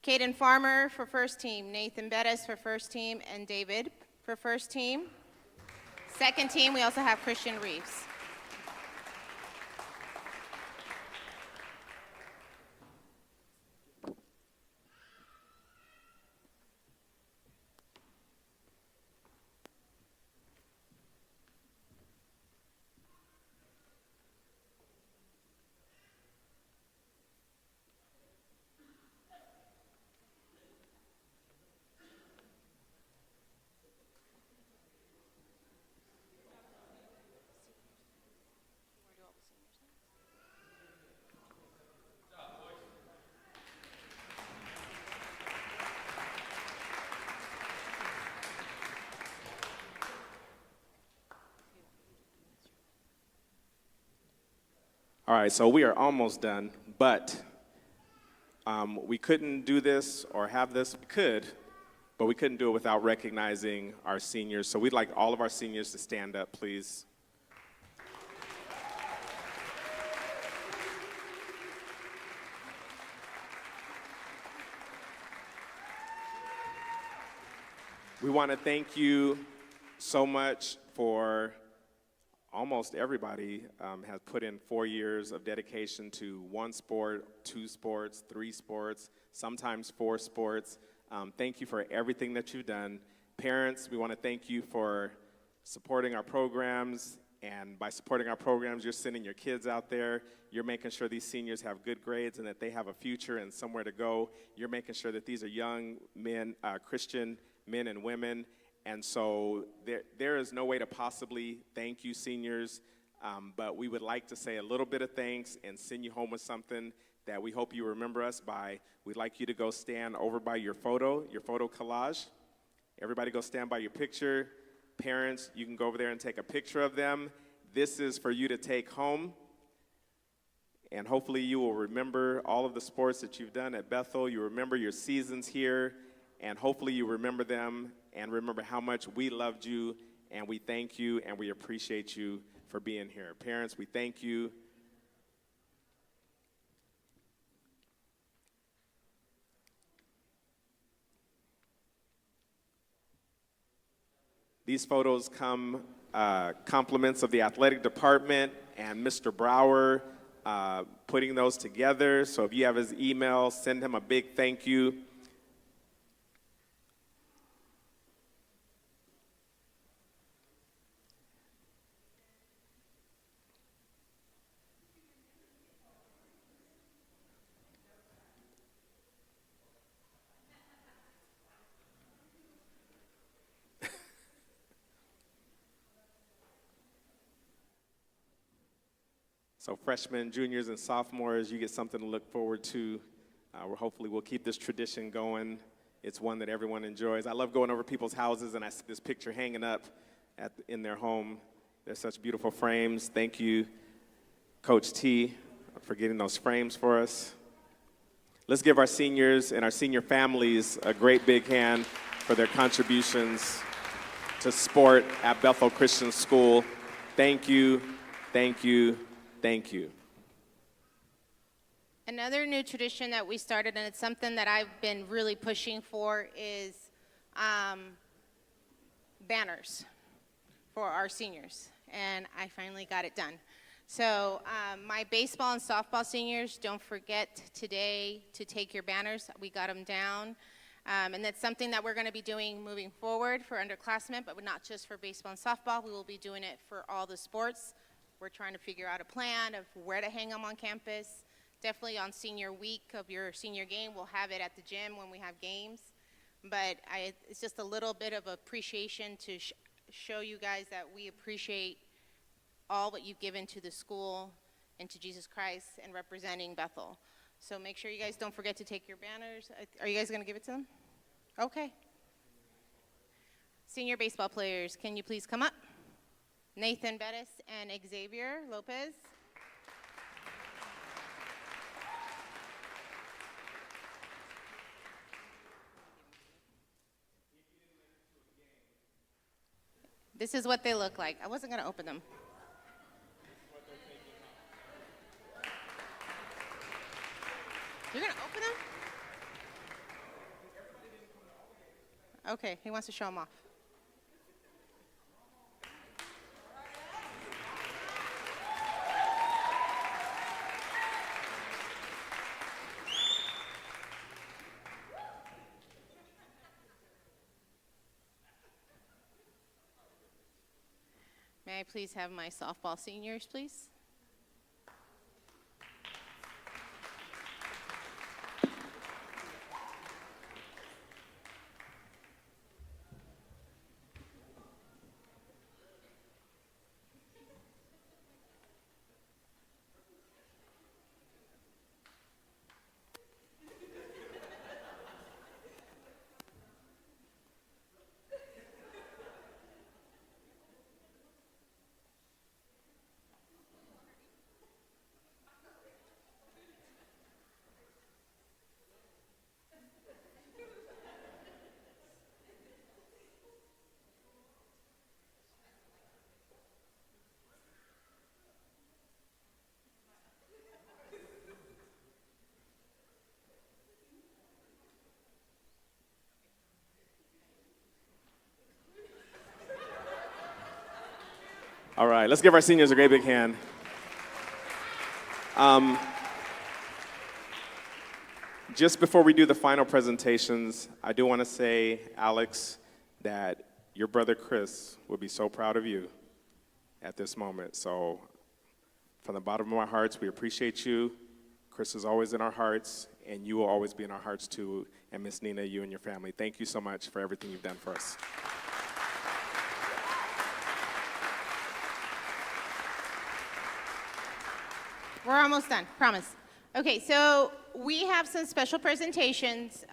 Caden Farmer for first team, Nathan Bettis for first team, and David for first team. Second team, we also have Christian Reeves.
All right, so we are almost done, but we couldn't do this or have this. We could, but we couldn't do it without recognizing our seniors. So we'd like all of our seniors to stand up, please. We want to thank you so much for almost everybody has put in 4 years of dedication to one sport, 2 sports, 3 sports, sometimes 4 sports. Thank you for everything that you've done. Parents, we want to thank you for supporting our programs. And by supporting our programs, you're sending your kids out there. You're making sure these seniors have good grades and that they have a future and somewhere to go. You're making sure that these are young men, Christian men and women. And so there is no way to possibly thank you, seniors, but we would like to say a little bit of thanks and send you home with something that we hope you remember us by. We'd like you to go stand over by your photo collage. Everybody go stand by your picture. Parents, you can go over there and take a picture of them. This is for you to take home. And hopefully you will remember all of the sports that you've done at Bethel. You remember your seasons here. And hopefully you remember them and remember how much we loved you, and we thank you, and we appreciate you for being here. Parents, we thank you. These photos come compliments of the athletic department and Mr. Brower putting those together. So if you have his email, send him a big thank you. So freshmen, juniors, and sophomores, you get something to look forward to. Hopefully we'll keep this tradition going. It's one that everyone enjoys. I love going over people's houses, and I see this picture hanging up in their home. They're such beautiful frames. Thank you, Coach T, for getting those frames for us. Let's give our seniors and our senior families a great big hand for their contributions to sport at Bethel Christian School. Thank you, thank you, thank you.
Another new tradition that we started, and it's something that I've been really pushing for, is banners for our seniors, and I finally got it done. So my baseball and softball seniors, don't forget today to take your banners. We got them down, and that's something that we're going to be doing moving forward for underclassmen, but not just for baseball and softball. We will be doing it for all the sports. We're trying to figure out a plan of where to hang them on campus. Definitely on senior week of your senior game, we'll have it at the gym when we have games. But it's just a little bit of appreciation to show you guys that we appreciate all what you've given to the school and to Jesus Christ and representing Bethel. So make sure you guys don't forget to take your banners. Are you guys going to give it to them? Okay. Senior baseball players, can you please come up? Nathan Bettis and Xavier Lopez. This is what they look like. I wasn't going to open them. You're going to open them? Okay, he wants to show them off. May I please have my softball seniors, please?
All right, let's give our seniors a great big hand. Just before we do the final presentations, I do want to say, Alex, that your brother Chris will be so proud of you at this moment. So from the bottom of our hearts, we appreciate you. Chris is always in our hearts, and you will always be in our hearts too. And Miss Nina, you and your family, thank you so much for everything you've done for us.
We're almost done, promise. Okay, so we have some special presentations.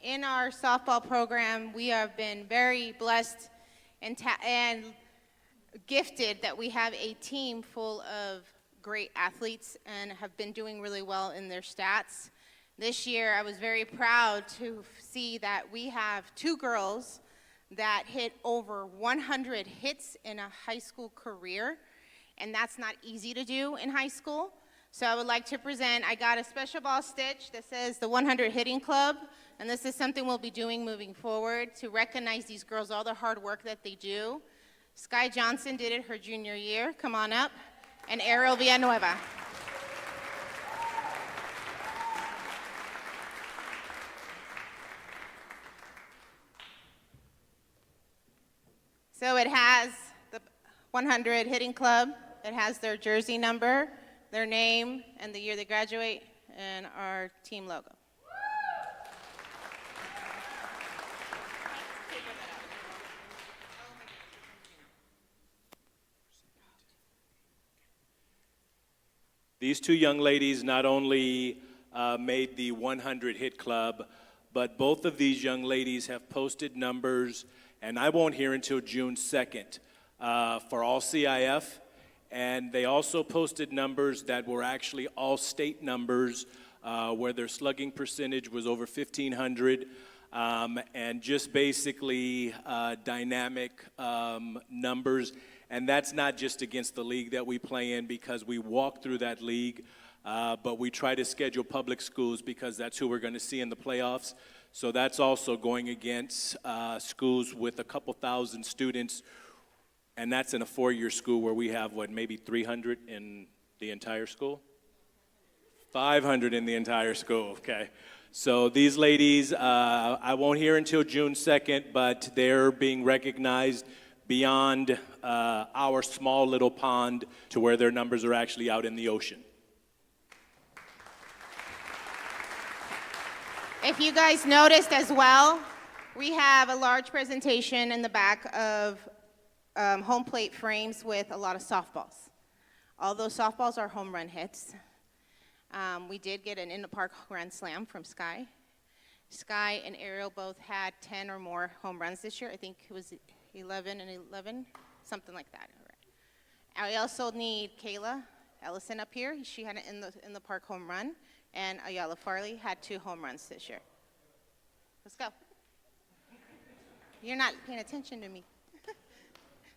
In our softball program, we have been very blessed and gifted that we have a team full of great athletes and have been doing really well in their stats. This year, I was very proud to see that we have 2 girls that hit over 100 hits in a high school career, and that's not easy to do in high school. So I would like to present, I got a special ball stitch that says the 100 Hitting Club, and this is something we'll be doing moving forward to recognize these girls, all the hard work that they do. Sky Johnson did it her junior year, come on up, and Ariel Villanueva. So it has the 100 Hitting Club, it has their jersey number, their name, and the year they graduate, and our team logo.
These 2 young ladies not only made the 100 Hit Club, but both of these young ladies have posted numbers, and I won't hear until June 2nd, for all CIF. And they also posted numbers that were actually all state numbers, where their slugging percentage was over 1,500, and just basically dynamic numbers. And that's not just against the league that we play in, because we walk through that league, but we try to schedule public schools because that's who we're going to see in the playoffs. So that's also going against schools with a couple thousand students. And that's in a 4-year school where we have, maybe 300 in the entire school? 500 in the entire school, okay. So these ladies, I won't hear until June 2nd, but they're being recognized beyond our small little pond to where their numbers are actually out in the ocean.
If you guys noticed as well, we have a large presentation in the back of home plate frames with a lot of softballs. All those softballs are home run hits. We did get an in-the-park grand slam from Sky. Sky and Ariel both had 10 or more home runs this year. I think it was 11 and 11, something like that. All right. I also need Kayla Ellison up here. She had an in the park home run, and Ayala Farley had 2 home runs this year. Let's go. You're not paying attention to me.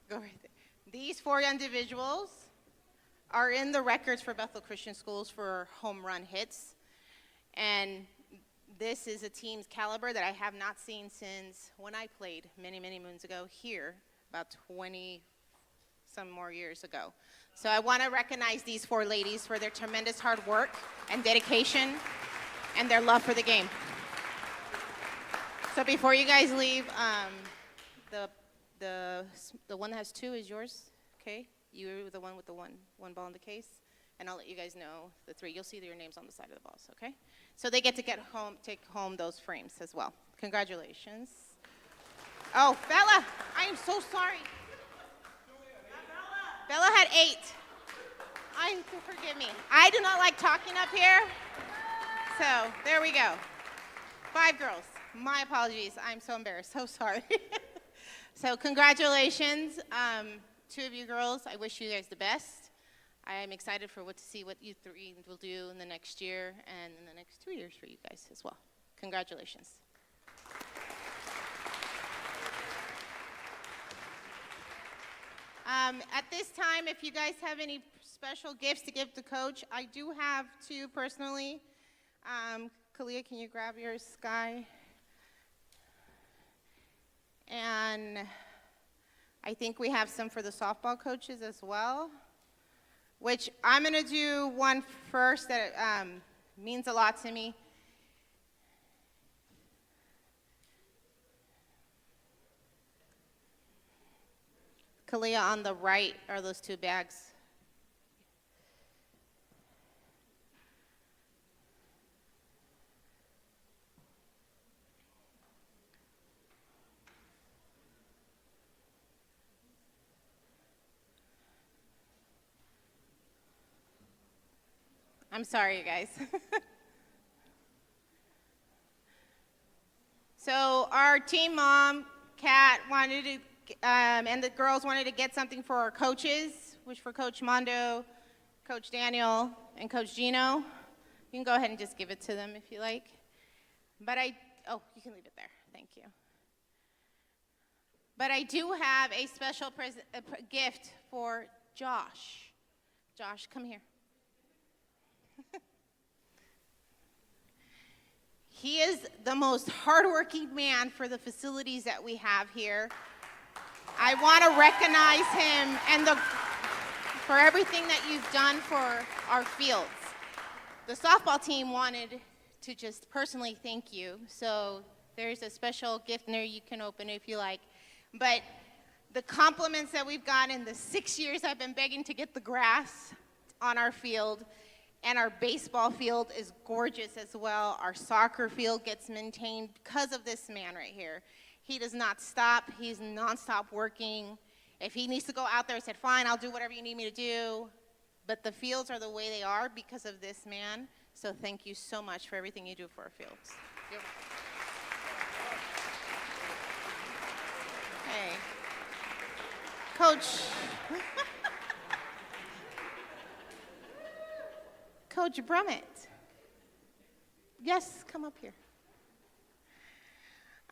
Go right there. These 4 individuals are in the records for Bethel Christian Schools for home run hits. And this is a team's caliber that I have not seen since when I played many, many moons ago here, about 20 some more years ago. So I want to recognize these 4 ladies for their tremendous hard work and dedication and their love for the game. So before you guys leave, the one that has 2 is yours, okay? You're the one with the one ball in the case, and I'll let you guys know the 3. You'll see your names on the side of the balls, okay? So they get to take home those frames as well. Congratulations. Oh, Bella, I am so sorry. Bella had 8. Forgive me. I do not like talking up here, so there we go. 5 girls. My apologies. I'm so embarrassed. So sorry. So congratulations, 2 of you girls. I wish you guys the best. I am excited to see what you 3 will do in the next year and in the next 2 years for you guys as well. Congratulations. At this time, if you guys have any special gifts to give to Coach, I do have 2 personally. Kalia, can you grab yours, Sky? And I think we have some for the softball coaches as well, which I'm going to do one first that means a lot to me. Kalia, on the right are those 2 bags. I'm sorry, you guys. So our team mom, Kat, wanted to, and the girls wanted to get something for our coaches, which for Coach Mondo, Coach Daniel, and Coach Gino. You can go ahead and just give it to them if you like. But oh, you can leave it there. Thank you. But I do have a special gift for Josh. Josh, come here. He is the most hardworking man for the facilities that we have here. I want to recognize him and for everything that you've done for our fields. The softball team wanted to just personally thank you, so there's a special gift in there you can open if you like. But the compliments that we've gotten in the 6 years I've been begging to get the grass on our field, and our baseball field is gorgeous as well. Our soccer field gets maintained because of this man right here. He does not stop. He's nonstop working. If he needs to go out there, I said, fine, I'll do whatever you need me to do. But the fields are the way they are because of this man. So thank you so much for everything you do for our fields. You're welcome. Hey. Coach. Coach Brummett. Yes, come up here.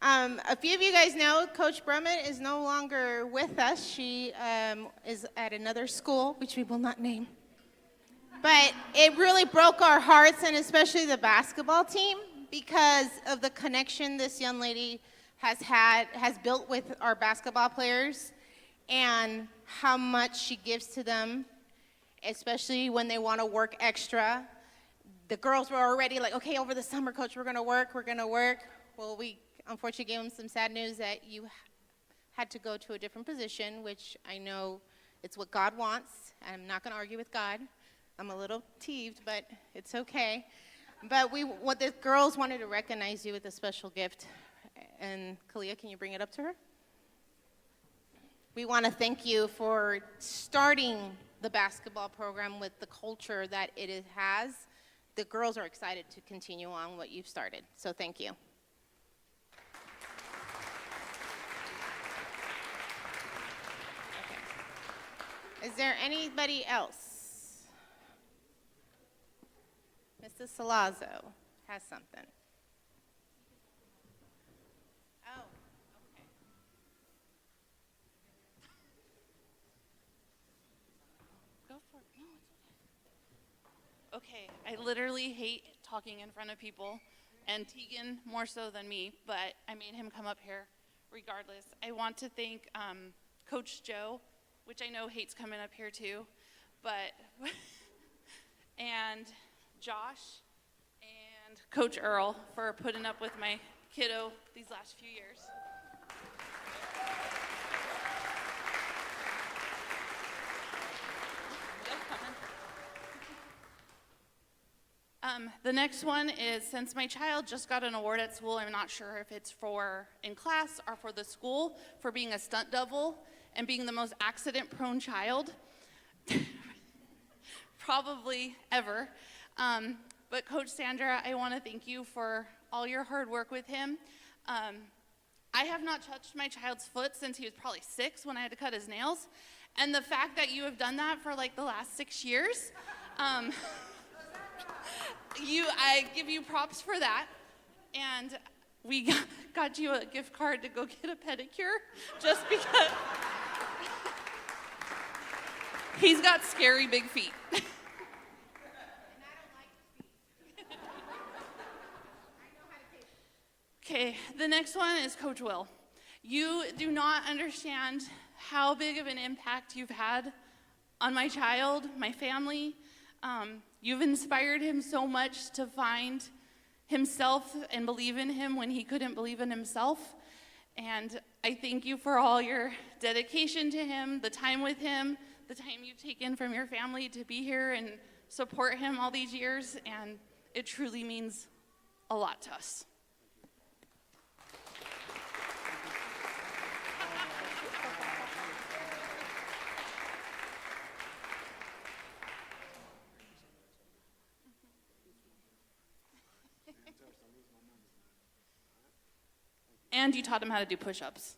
A few of you guys know Coach Brummett is no longer with us. She is at another school, which we will not name. But it really broke our hearts, and especially the basketball team, because of the connection this young lady has built with our basketball players and how much she gives to them, especially when they want to work extra. The girls were already like, okay, over the summer, Coach, we're going to work. Well, we unfortunately gave them some sad news that you had to go to a different position, which I know it's what God wants. I'm not going to argue with God. I'm a little teased, but it's okay. But what the girls wanted to recognize you with a special gift. And Kalia, can you bring it up to her? We want to thank you for starting the basketball program with the culture that it has. The girls are excited to continue on what you've started, so thank you. there anybody else? Mrs. Salazzo has something. Oh, okay.
Go for it. No, it's okay. Okay, I literally hate talking in front of people, and Tegan more so than me, but I made him come up here regardless. I want to thank Coach Joe, which I know hates coming up here too, but, and Josh and Coach Earl for putting up with my kiddo these last few years. The next one is, since my child just got an award at school, I'm not sure if it's for in class or for the school, for being a stunt double and being the most accident-prone child, probably ever. But Coach Sandra, I want to thank you for all your hard work with him. I have not touched my child's foot since he was probably 6 when I had to cut his nails. And the fact that you have done that for like the last 6 years, I give you props for that. And we got you a gift card to go get a pedicure just because he's got scary big feet. Okay, the next one is Coach Will. You do not understand how big of an impact you've had on my child, my family. You've inspired him so much to find himself and believe in him when he couldn't believe in himself. And I thank you for all your dedication to him, the time with him, the time you've taken from your family to be here and support him all these years. And it truly means a lot to us. And you taught him how to do push-ups.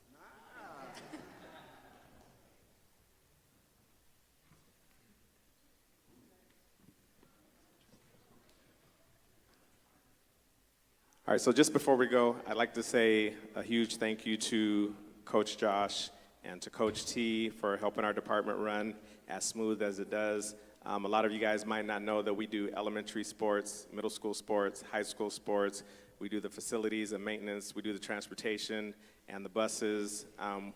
All right, so just before we go, I'd like to say a huge thank you to Coach Josh and to Coach T for helping our department run as smooth as it does. A lot of you guys might not know that we do elementary sports, middle school sports, high school sports. We do the facilities and maintenance. We do the transportation and the buses.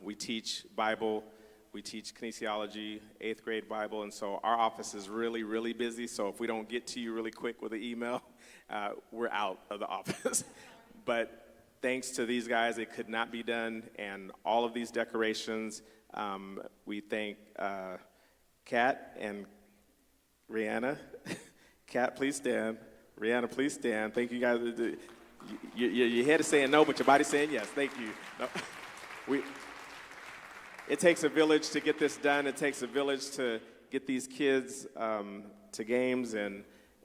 We teach Bible. We teach kinesiology, 8th grade Bible. And so our office is really, really busy. So if we don't get to you really quick with an email, we're out of the office. But thanks to these guys, it could not be done. And all of these decorations, we thank Kat and Rihanna. Kat, please stand. Rihanna, please stand. Thank you guys. Your head is saying no, but your body's saying yes. Thank you. No. It takes a village to get this done. It takes a village to get these kids to games, and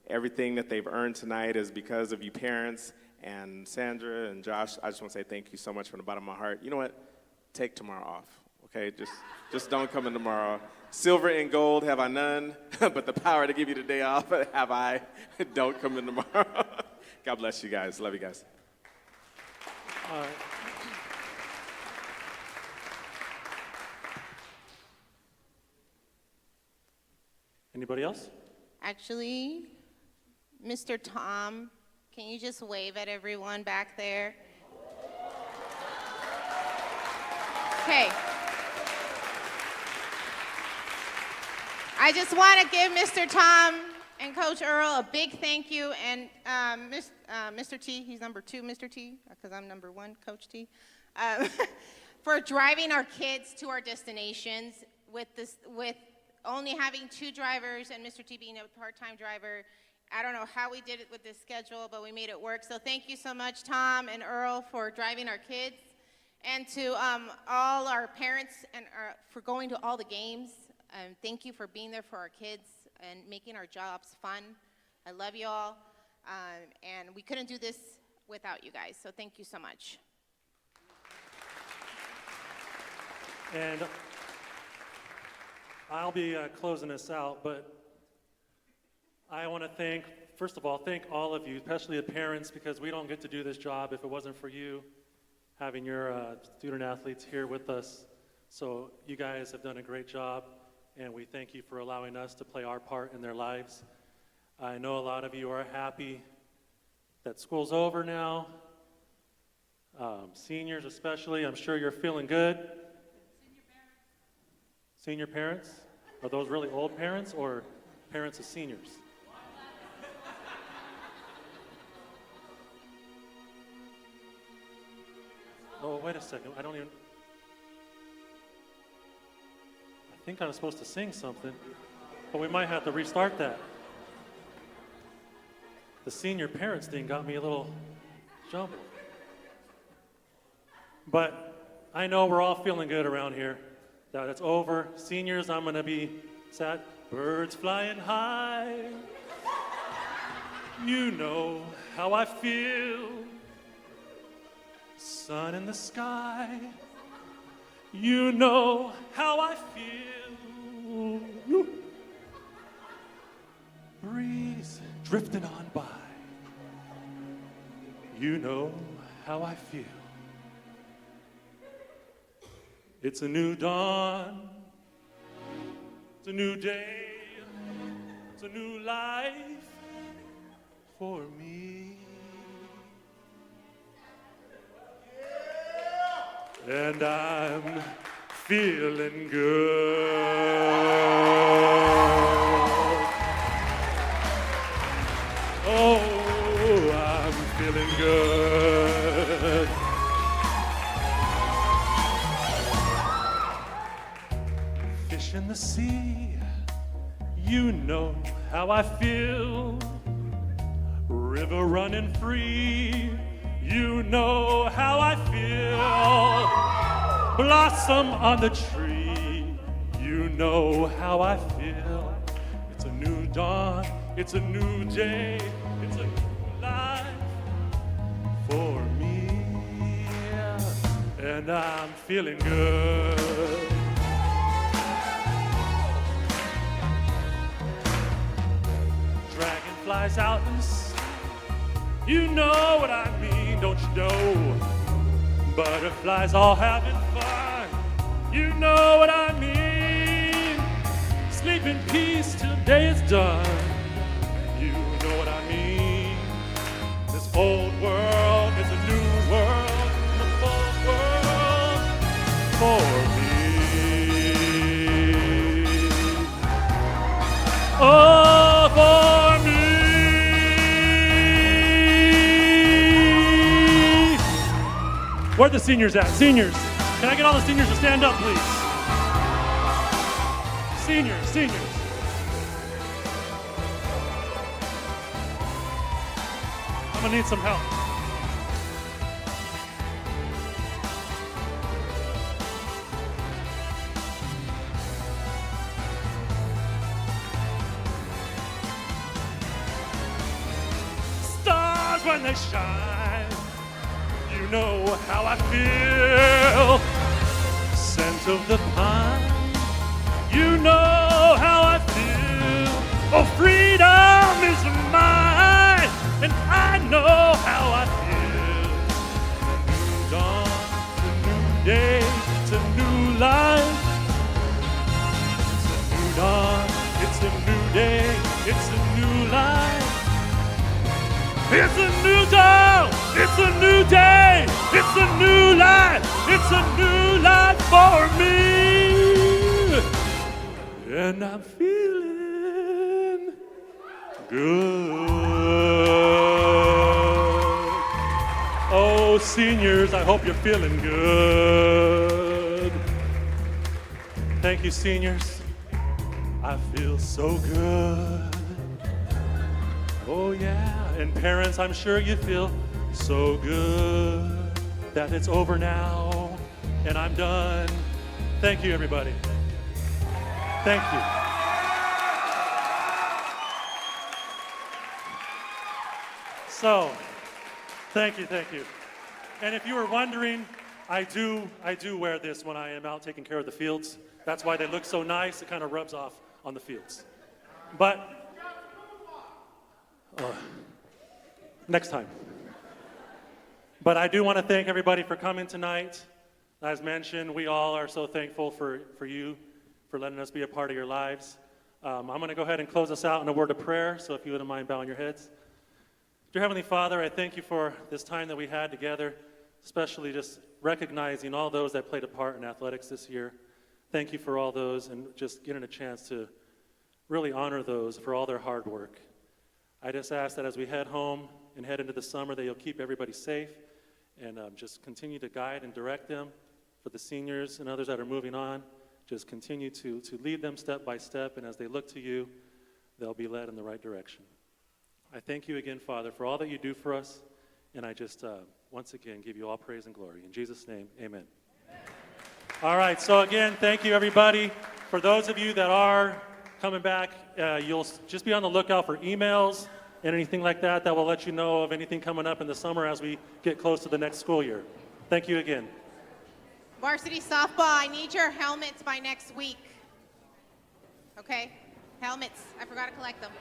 everything that they've earned tonight is because of you parents. And Sandra and Josh, I just want to say thank you so much from the bottom of my heart. You know what? Take tomorrow off, okay? Just don't come in tomorrow. Silver and gold have I none, but the power to give you the day off have I. Don't come in tomorrow. God bless you guys. Love you guys.
All right. Anybody else?
Actually, Mr. Tom, can you just wave at everyone back there? Okay. I just want to give Mr. Tom and Coach Earl a big thank you, and Mr. T, he's number 2, Mr. T, because I'm number 1, Coach T, for driving our kids to our destinations with only having 2 drivers and Mr. T being a part-time driver. I don't know how we did it with this schedule, but we made it work. So thank you so much, Tom and Earl, for driving our kids, and to all our parents and for going to all the games. Thank you for being there for our kids and making our jobs fun. I love you all, and we couldn't do this without you guys, so thank you so much.
And I'll be closing this out, but I want to thank, first of all, thank all of you, especially the parents, because we don't get to do this job if it wasn't for you having your student athletes here with us. So you guys have done a great job, and we thank you for allowing us to play our part in their lives. I know a lot of you are happy that school's over now. Seniors especially, I'm sure you're feeling good. Senior parents? Are those really old parents or parents of seniors? Oh, wait a second. I think I'm supposed to sing something, but we might have to restart that. The senior parents thing got me a little jumbled. But I know we're all feeling good around here. That it's over. Seniors, I'm gonna be sad. Birds flying high. You know how I feel. Sun in the sky. You know how I feel. Woo. Breeze drifting on by. You know how I feel. It's a new dawn, it's a new day, it's a new life for me. And I'm feeling good. Oh, I'm feeling good. Fish in the sea, you know how I feel. River running free, you know how I feel. Blossom on the tree, you know how I feel. It's a new dawn, it's a new day, it's a new life for me. And I'm feeling good. Dragonflies out in the sea, you know what I mean, don't you know? Butterflies all having fun, you know what I mean. Sleep in peace till day is done, you know what I mean. This old world is a new world, the whole world for me. Oh, for me. Where are the seniors at? Seniors. Can I get all the seniors to stand up, please? Seniors, seniors. I'm gonna need some help. Stars when they shine, you know how I feel. Scent of the pine, you know how I feel. Oh, freedom is mine, and I know how I feel. New dawn, it's a new day, it's a new life. It's a new dawn, it's a new day, it's a new life. It's a new dawn, it's a new day, it's a new life, it's a new life for me. And I'm feeling good. Oh, seniors, I hope you're feeling good. Thank you, seniors. I feel so good. Oh, yeah. And parents, I'm sure you feel so good that it's over now and I'm done. Thank you, everybody. Thank you. So, thank you. And if you were wondering, I do wear this when I am out taking care of the fields. That's why they look so nice. It kind of rubs off on the fields. But next time. But I do want to thank everybody for coming tonight. As mentioned, we all are so thankful for you, for letting us be a part of your lives. I'm going to go ahead and close us out in a word of prayer, so if you wouldn't mind bowing your heads. Dear Heavenly Father, I thank you for this time that we had together, especially just recognizing all those that played a part in athletics this year. Thank you for all those and just getting a chance to really honor those for all their hard work. I just ask that as we head home and head into the summer, that you'll keep everybody safe and just continue to guide and direct them. For the seniors and others that are moving on, just continue to lead them step by step, and as they look to you, they'll be led in the right direction. I thank you again, Father, for all that you do for us, and I just once again give you all praise and glory. In Jesus' name, amen. All right, so again, thank you, everybody. For those of you that are coming back, you'll just be on the lookout for emails and anything like that will let you know of anything coming up in the summer as we get close to the next school year. Thank you again.
Varsity softball, I need your helmets by next week. Okay? Helmets. I forgot to collect them.